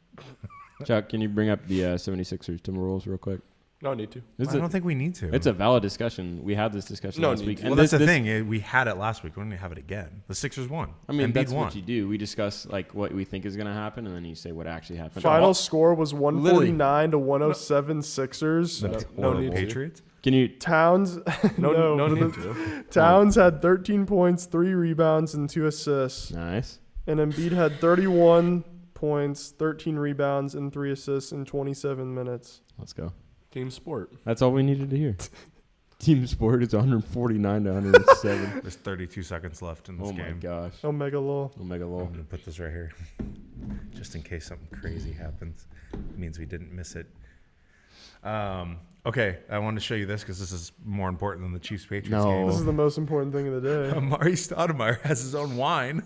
Chuck, can you bring up the 76ers Timberwolves real quick? No need to. I don't think we need to. It's a valid discussion. We had this discussion last week. Well, that's the thing. We had it last week. We don't have it again. The Sixers won. I mean, Embiid that's won. what you do. We discuss like what we think is going to happen, and then you say what actually happened. Final score was 149 to 107 Sixers. No need Patriots. Can you Towns? No need to. Towns had 13 points, 3 rebounds, and 2 assists. Nice. And Embiid had 31 points, 13 rebounds, and 3 assists in 27 minutes. Let's go. Team sport. That's all we needed to hear. Team sport is 149 to 107. There's 32 seconds left in this game. Oh my gosh. Omega Lol. Omega Lol. I'm gonna put this right here, just in case something crazy happens. It means we didn't miss it. Okay, I wanted to show you this because this is more important than the Chiefs-Patriots No. game. This is the most important thing of the day. Amari Stoudemire has his own wine,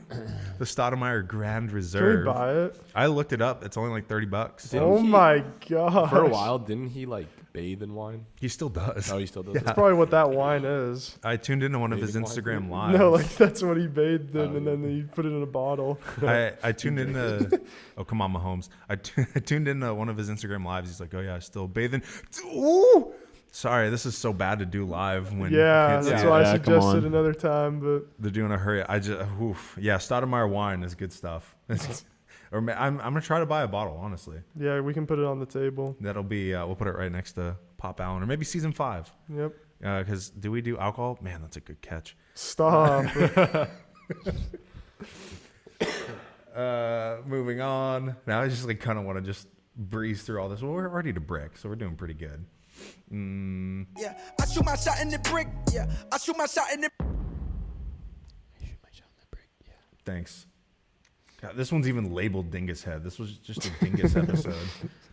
the Stoudemire Grand Can Reserve. we buy it? I looked it up. It's only like $30. Oh my god! For a while, didn't he like bathe in wine? He still does. Oh, he still does. Yeah. That's probably what that wine is. I tuned into one of his Bathing wine? Instagram lives. No, like that's what he bathed in, and then he put it in a bottle. I tuned into. Oh, come on, Mahomes. I tuned into one of his Instagram lives. He's like, "Oh yeah, still bathing." Ooh, sorry, this is so bad to do live when you Yeah, can't see that's it. why I Yeah, come suggested on. another time, but They're doing a hurry. Yeah, Stoudemire wine is good stuff. I'm gonna try to buy a bottle. Honestly, yeah, we can put it on the table. that'll be. We'll put it right next to Pop Allen or maybe season 5. Yep. Because do we do alcohol? Man, that's a good catch. Stop. Moving on. Now I just like kind of want to just breeze through all this. Well, we're already to brick, so we're doing pretty good. Yeah, I shoot my shot in the brick. Yeah, I shoot my shot in the. Thanks. God, this one's even labeled Dingus Head. This was just a Dingus episode.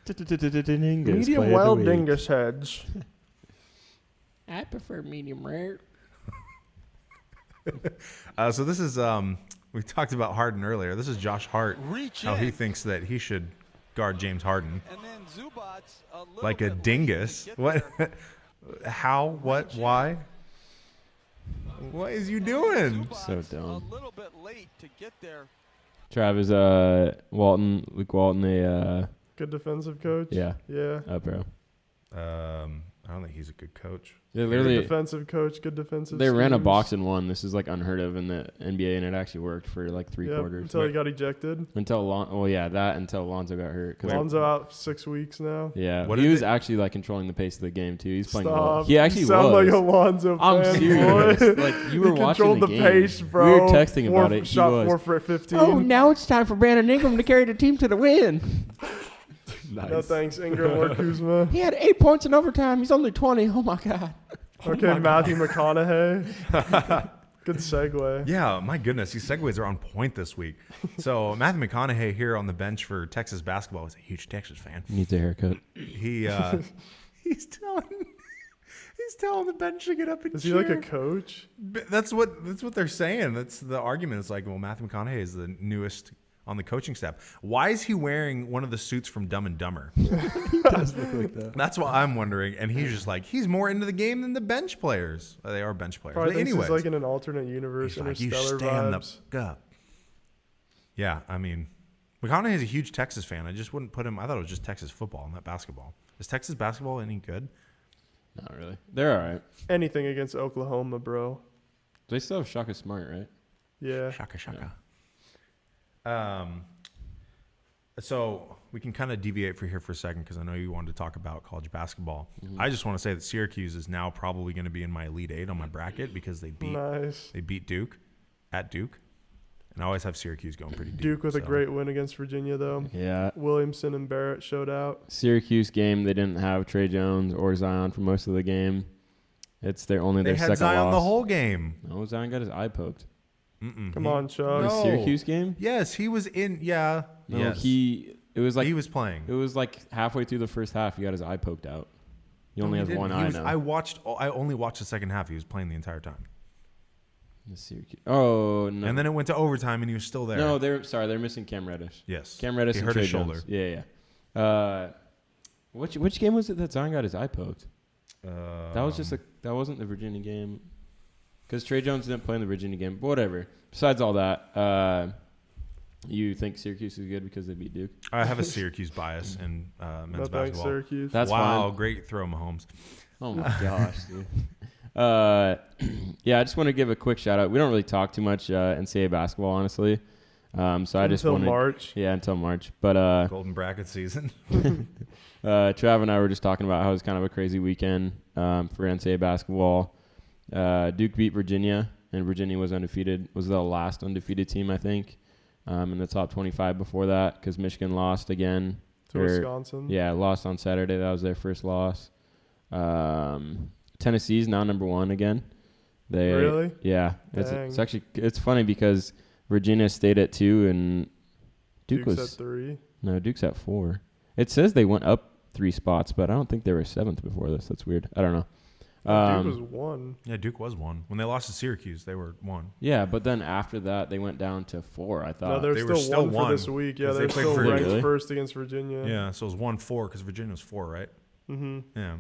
Medium well dingus heads. I prefer medium rare. So this is we talked about Harden earlier. This is Josh Hart. How he thinks that he should guard James Harden. And then Zubac's Like a dingus. What? How? What? Why? What is you doing? So dumb. a little bit late to get there. Travis, Luke Walton, Good defensive coach. yeah, Yeah. bro. I don't think he's a good coach. They Good literally defensive coach. Good defensive. they ran a schemes. box and won. This is like unheard of in the NBA, and it actually worked for like three Yep, quarters. until he got ejected. Until until Lonzo got hurt. 'Cause Lonzo out 6 weeks now. yeah, What he did was they- actually like controlling the pace of the game too. He's playing well. Stop. He actually you sound was. like a Lonzo I'm fan, serious. boy. Like, you were He watching controlled the the game. pace, We bro. were texting about it. He Shot was. 4 for 15. Oh, now it's time for Brandon Ingram to carry the team to the win. Nice. No thanks, Ingram or Kuzma. He had 8 points in overtime. He's only 20. Oh my god. Okay, Matthew McConaughey. Good segue. Yeah, my goodness, these segues are on point this week. So Matthew McConaughey here on the bench for Texas basketball is a huge Texas fan. Needs a haircut. He he's telling the bench to get up and Is cheer. he like a coach? That's what they're saying. That's the argument. It's like, well, Matthew McConaughey is the newest on the coaching staff. Why is he wearing one of the suits from Dumb and Dumber? He does look like that. That's what I'm wondering. And he's just like, he's more into the game than the bench players. They are bench players. Probably But thinks anyways, he's like in an alternate universe, he's like, you interstellar stand vibes. the up. Yeah, I mean, McConaughey is a huge Texas fan. I just wouldn't put him. I thought it was just Texas football, not basketball. Is Texas basketball any good? Not really. They're all right. Anything against Oklahoma, bro. They still have Shaka Smart, right? Yeah. Shaka. So we can kind of deviate for here for a second because I know you wanted to talk about college basketball. I just want to say that Syracuse is now probably going to be in my Elite Eight on my bracket because they beat Duke at Duke, and I always have Syracuse going pretty deep. Duke with a great win against Virginia, though. Yeah. Williamson and Barrett showed out. Syracuse game, they didn't have Trey Jones or Zion for most of the game. It's their They had second Zion loss. the whole game. No, Zion got his eye poked. Come on, Chuck. The Syracuse game? Yes, he was in. Yeah. No, yes. he was playing. It was like halfway through the first half, he got his eye poked out. He only has one eye now. I only watched the second half. He was playing the entire time. The Syracuse. Oh no! And then it went to overtime, and he was still there. No, they're missing Cam Reddish. Yes, Cam Reddish he and hurt Trey his shoulder. Jones. Yeah. Which game was it that Zion got his eye poked? That wasn't the Virginia game, because Trey Jones didn't play in the Virginia game. But whatever. Besides all that, you think Syracuse is good because they beat Duke? I have a Syracuse bias in men's basketball. Syracuse. That's wow, fine. Great throw, Mahomes. Oh my gosh, dude. Yeah, I just want to give a quick shout out. We don't really talk too much NCAA basketball, honestly. So I just wanted, March. Yeah, until March. But golden bracket season. Trav and I were just talking about how it was kind of a crazy weekend for NCAA basketball. Duke beat Virginia, and Virginia was undefeated. Was the last undefeated team, I think, in the top 25 before that, because Michigan lost again. To Wisconsin. Yeah, lost on Saturday. That was their first loss. Tennessee's now number 1 again. Really? Yeah. It's funny because Virginia stayed at 2 and Duke Duke's was at 3. No, Duke's at 4. It says they went up 3 spots, but I don't think they were 7th before this. That's weird. I don't know. Duke was 1. Yeah, Duke was 1. When they lost to Syracuse, they were 1. Yeah, but then after that, they went down to 4, I thought. No, they're They were still still 1 for this 1, week. Yeah, 'cause they're they played still Virginia. ranked Really? first against Virginia. Yeah, so it was 1-4 because Virginia was 4, right? Mm-hmm. Yeah.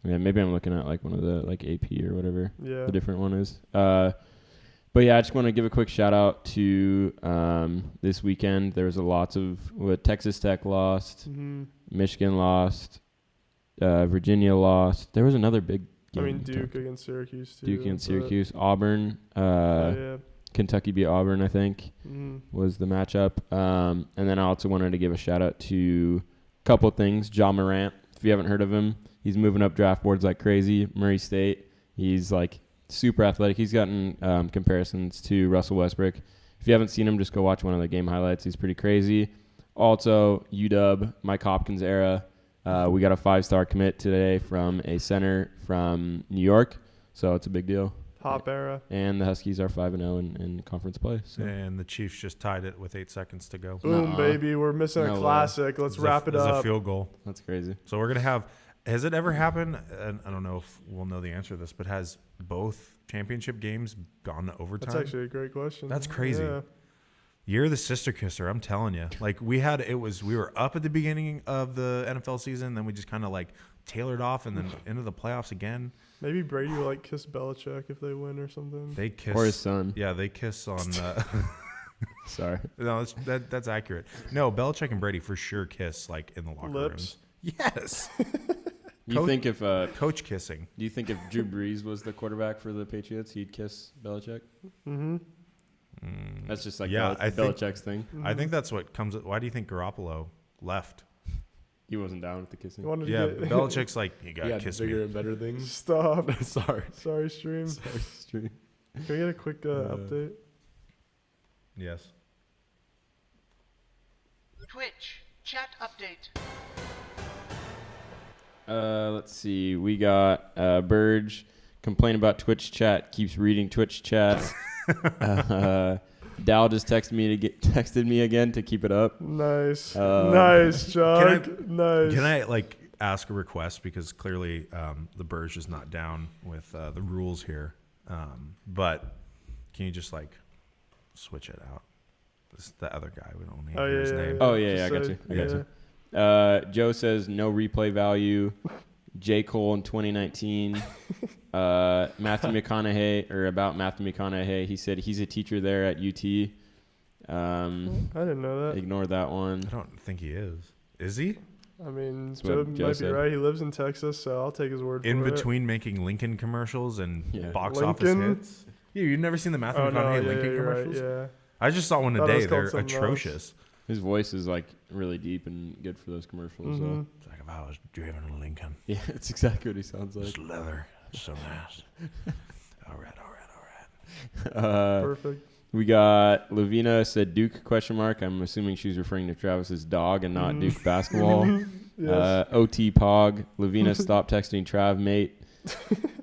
Yeah, maybe I'm looking at like one of the like AP or whatever Yeah. the different one is. But yeah, I just want to give a quick shout out to this weekend. There was lots of Texas Tech lost, Mm-hmm. Michigan lost, Virginia lost. There was another big I game. mean, Duke against Syracuse, too. Duke against but- Syracuse, Auburn. yeah. Kentucky beat Auburn, I think, was the matchup. And then I also wanted to give a shout out to a couple things. Ja Morant, if you haven't heard of him, he's moving up draft boards like crazy. Murray State, he's like super athletic. He's gotten comparisons to Russell Westbrook. If you haven't seen him, just go watch one of the game highlights. He's pretty crazy. Also, UW, Mike Hopkins era. We got a 5-star commit today from a center from New York, so it's a big deal. Hop era. And the Huskies are 5-0 in conference play. So. And the Chiefs just tied it with 8 seconds to go. Boom, baby. We're missing a classic. Let's wrap it It's up. a field goal. That's crazy. So we're going to have – has it ever happened – and I don't know if we'll know the answer to this, but has both championship games gone to overtime? That's actually a great question. That's crazy. Yeah. You're the sister kisser, I'm telling you. Like we were up at the beginning of the NFL season, then we just kind of like tailored off and then into the playoffs again. Maybe Brady will like kiss Belichick if they win or something. They kiss or his son. Yeah, they kiss on. Sorry. No, that's accurate. No, Belichick and Brady for sure kiss like in the locker Lips. rooms. Yes. You think if coach kissing? Do you think if Drew Brees was the quarterback for the Patriots, he'd kiss Belichick? Mm-hmm. That's just like I Belichick's thing. I think that's what comes. Why do you think Garoppolo left? He wasn't down with the kissing. Yeah, Belichick's like, you gotta kiss bigger me. and better things. Stop. Sorry, stream. Sorry, stream. Can we get a quick update? Yes. Twitch chat update. Let's see. We got Burge complain about Twitch chat. Keeps reading Twitch chat. Dal just texted me again to keep it up. Nice, nice, Chuck. Nice. Can I like ask a request because clearly the Burge is not down with the rules here, but can you just like switch it out? This is the other guy. We don't need his name. Oh yeah, I got you. Joe says no replay value. J. Cole in 2019. Matthew McConaughey, or about Matthew McConaughey, he said he's a teacher there at UT. I didn't know that. Ignore that one. I don't think he is. Is he? I mean, That's Joe what Joe might be said. right. He lives in Texas, so I'll take his word for it. In between making Lincoln commercials and box office Lincoln? hits. You've never seen the Matthew Oh, no, McConaughey yeah, Lincoln you're right, commercials? yeah. I just saw one Thought it today. was called They're something else. atrocious. His voice is like really deep and good for those commercials. Mhm. It's like if I was driving a Lincoln. Yeah, it's exactly what he sounds like. It's leather. It's so nice. All right. Perfect. We got Lavina said Duke ? I'm assuming she's referring to Travis's dog and not Duke basketball. Yes. OT Pog. Lavina stop texting Trav mate.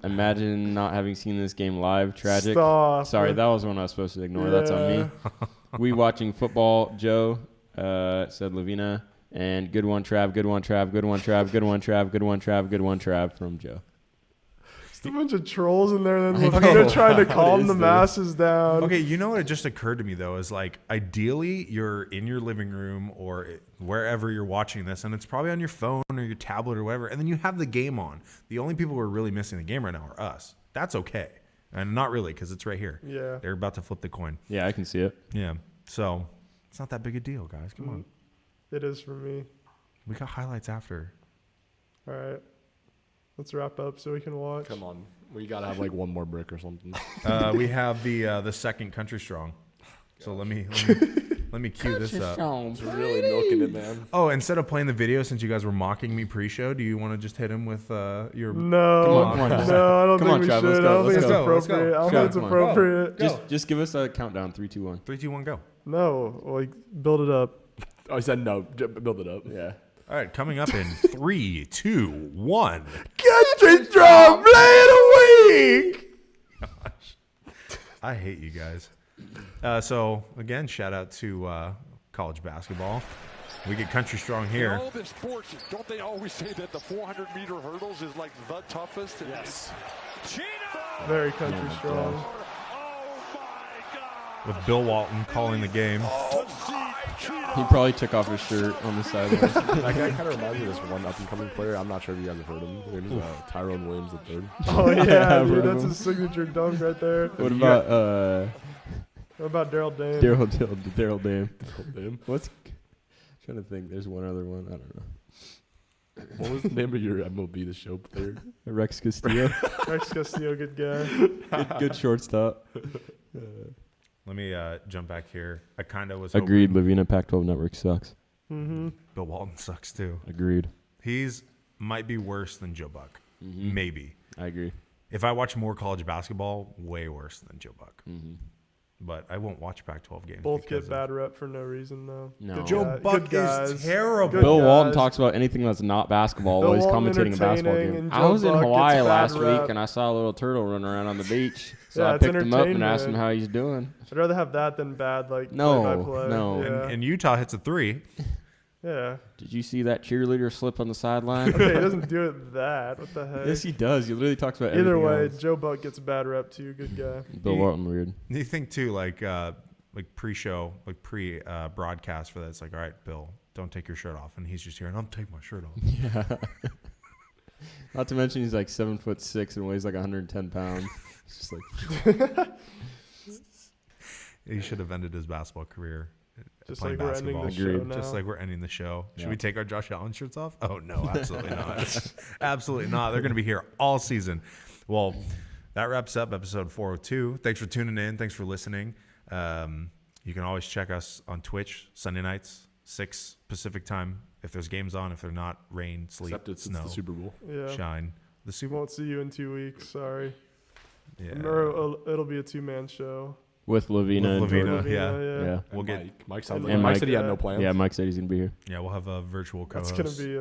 Imagine not having seen this game live. Tragic. Stop. Sorry, that was one I was supposed to ignore. That's on me. We watching football, Joe, said Lavina. And good one, Trav, good one, Trav, good one, Trav, good one, Trav, good one, Trav, good one, Trav from Joe. Just a bunch of trolls in there. Then I Lavina know. trying to What calm is the this? masses down. Okay, you know what just occurred to me though is like ideally you're in your living room or wherever you're watching this, and it's probably on your phone or your tablet or whatever, and then you have the game on. The only people who are really missing the game right now are us. That's okay, and not really because it's right here. Yeah. They're about to flip the coin. Yeah, I can see it. Yeah, so it's not that big a deal, guys. Come on, It is for me. we got highlights after. All right. Let's wrap up so we can watch. Come on, we gotta have like one more brick or something. We have the second Country Strong. So let me cue this up. It's really milking it, man. Oh, instead of playing the video, since you guys were mocking me pre-show, do you want to just hit him with your? No, Come on, no, I don't Come think on, we Trav, should. let's I go, don't think let's it's go, let's go. appropriate. I don't Go. think it's Come on. appropriate. Just give us a countdown. 3, 2, 1. 3, 2, 1, go. No, like build it up. Oh, I said no. Build it up. Yeah. All right, coming up in 3, 2, 1. Country Strong Play of the Week. Gosh, I hate you guys. So again, shout out to college basketball. We get country strong In here. all of the sports, don't they always say that the 400-meter hurdles is like the toughest? Yes. Very country strong. With Bill Walton calling the game. He probably took off his shirt on the sideline. That guy kind of reminds me of this one up-and-coming player. I'm not sure if you guys have heard him. His name is Tyrone Williams III. Oh, yeah, I've dude, heard of that's him. his signature dunk right there. What about What about Daryl Dame? Daryl Dame? Dame? What's trying to think? There's one other one. I don't know. What was the name of your MLB The Show player? Rex Castillo. Rex Castillo, good guy. good shortstop. Let me jump back here. I kind of was Agreed. hoping- Lavina Pac-12 Network sucks. Mm-hmm. Bill Walton sucks too. Agreed. He's might be worse than Joe Buck. Mhm. Maybe. I agree. If I watch more college basketball, way worse than Joe Buck. Mm-hmm. But I won't watch Pac-12 games. Both because get bad rep for no reason, though. No. Good Joe guy- Buck good guys. is terrible. Good Bill Walton guys. talks about anything that's not basketball Bill while he's Walton commentating a basketball entertaining game. and I Joe was in Buck Hawaii gets a bad last week rep. and I saw a little turtle running around on the beach. So Yeah, I it's picked him up and asked him entertainment. how he's doing. I'd rather have that than bad, like, No, play-by-play. no. Yeah. And Utah hits a 3. Yeah. Did you see that cheerleader slip on the sideline? Okay, he doesn't do it that. What the heck? Yes, he does. He literally talks about Either everything way, else. Joe Buck gets a bad rep, too. Good guy. Bill Walton weird. You think, too, like pre-show, like pre-broadcast for that. It's like, all right, Bill, don't take your shirt off. And he's just here, and I'm taking my shirt off. Yeah. Not to mention he's like 7'6" and weighs like 110 pounds. It's just like He should have ended his basketball career. Just playing like we're ending the basketball. show now. Just like we're ending the show. Should Yeah. we take our Josh Allen shirts off? Oh, no, absolutely not. Absolutely not. They're going to be here all season. Well, that wraps up episode 402. Thanks for tuning in. Thanks for listening. You can always check us on Twitch Sunday nights, 6 Pacific time. If there's games on, if they're not, rain, sleet, Except it's snow, the Super Bowl. Yeah. shine. The Super Won't see you in 2 weeks. Sorry. Yeah. Or it'll be a 2-man show. with Lavina and Lavina, Jordan. yeah. Yeah. We'll And get Mike sounds and like And Mike Mike- said he had no plans. Yeah, Mike said he's gonna be here. Yeah, we'll have a virtual co-host. That's gonna be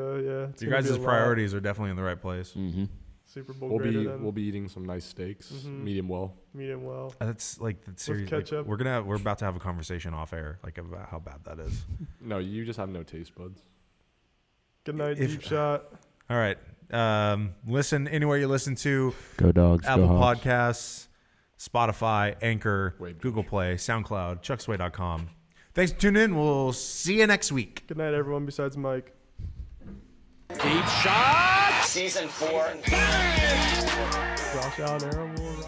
it's You gonna guys' be a lot. priorities are definitely in the right place. Mm-hmm. Super Bowl We'll greater than be eating some nice steaks, Mhm. medium well. medium well. That's like that's serious. Like, ketchup. we're about to have a conversation off air, like about how bad that is. No, you just have no taste buds. Good night, If- deep shot. All right, listen anywhere you listen to. Go Dogs. Apple go Hawks. Podcasts, Spotify, Anchor, Google Play, SoundCloud, chucksway.com. Thanks for tuning in. We'll see you next week. Good night, everyone. Besides Mike. Deep shot. Season 4. Josh Allen, Aaron Moore.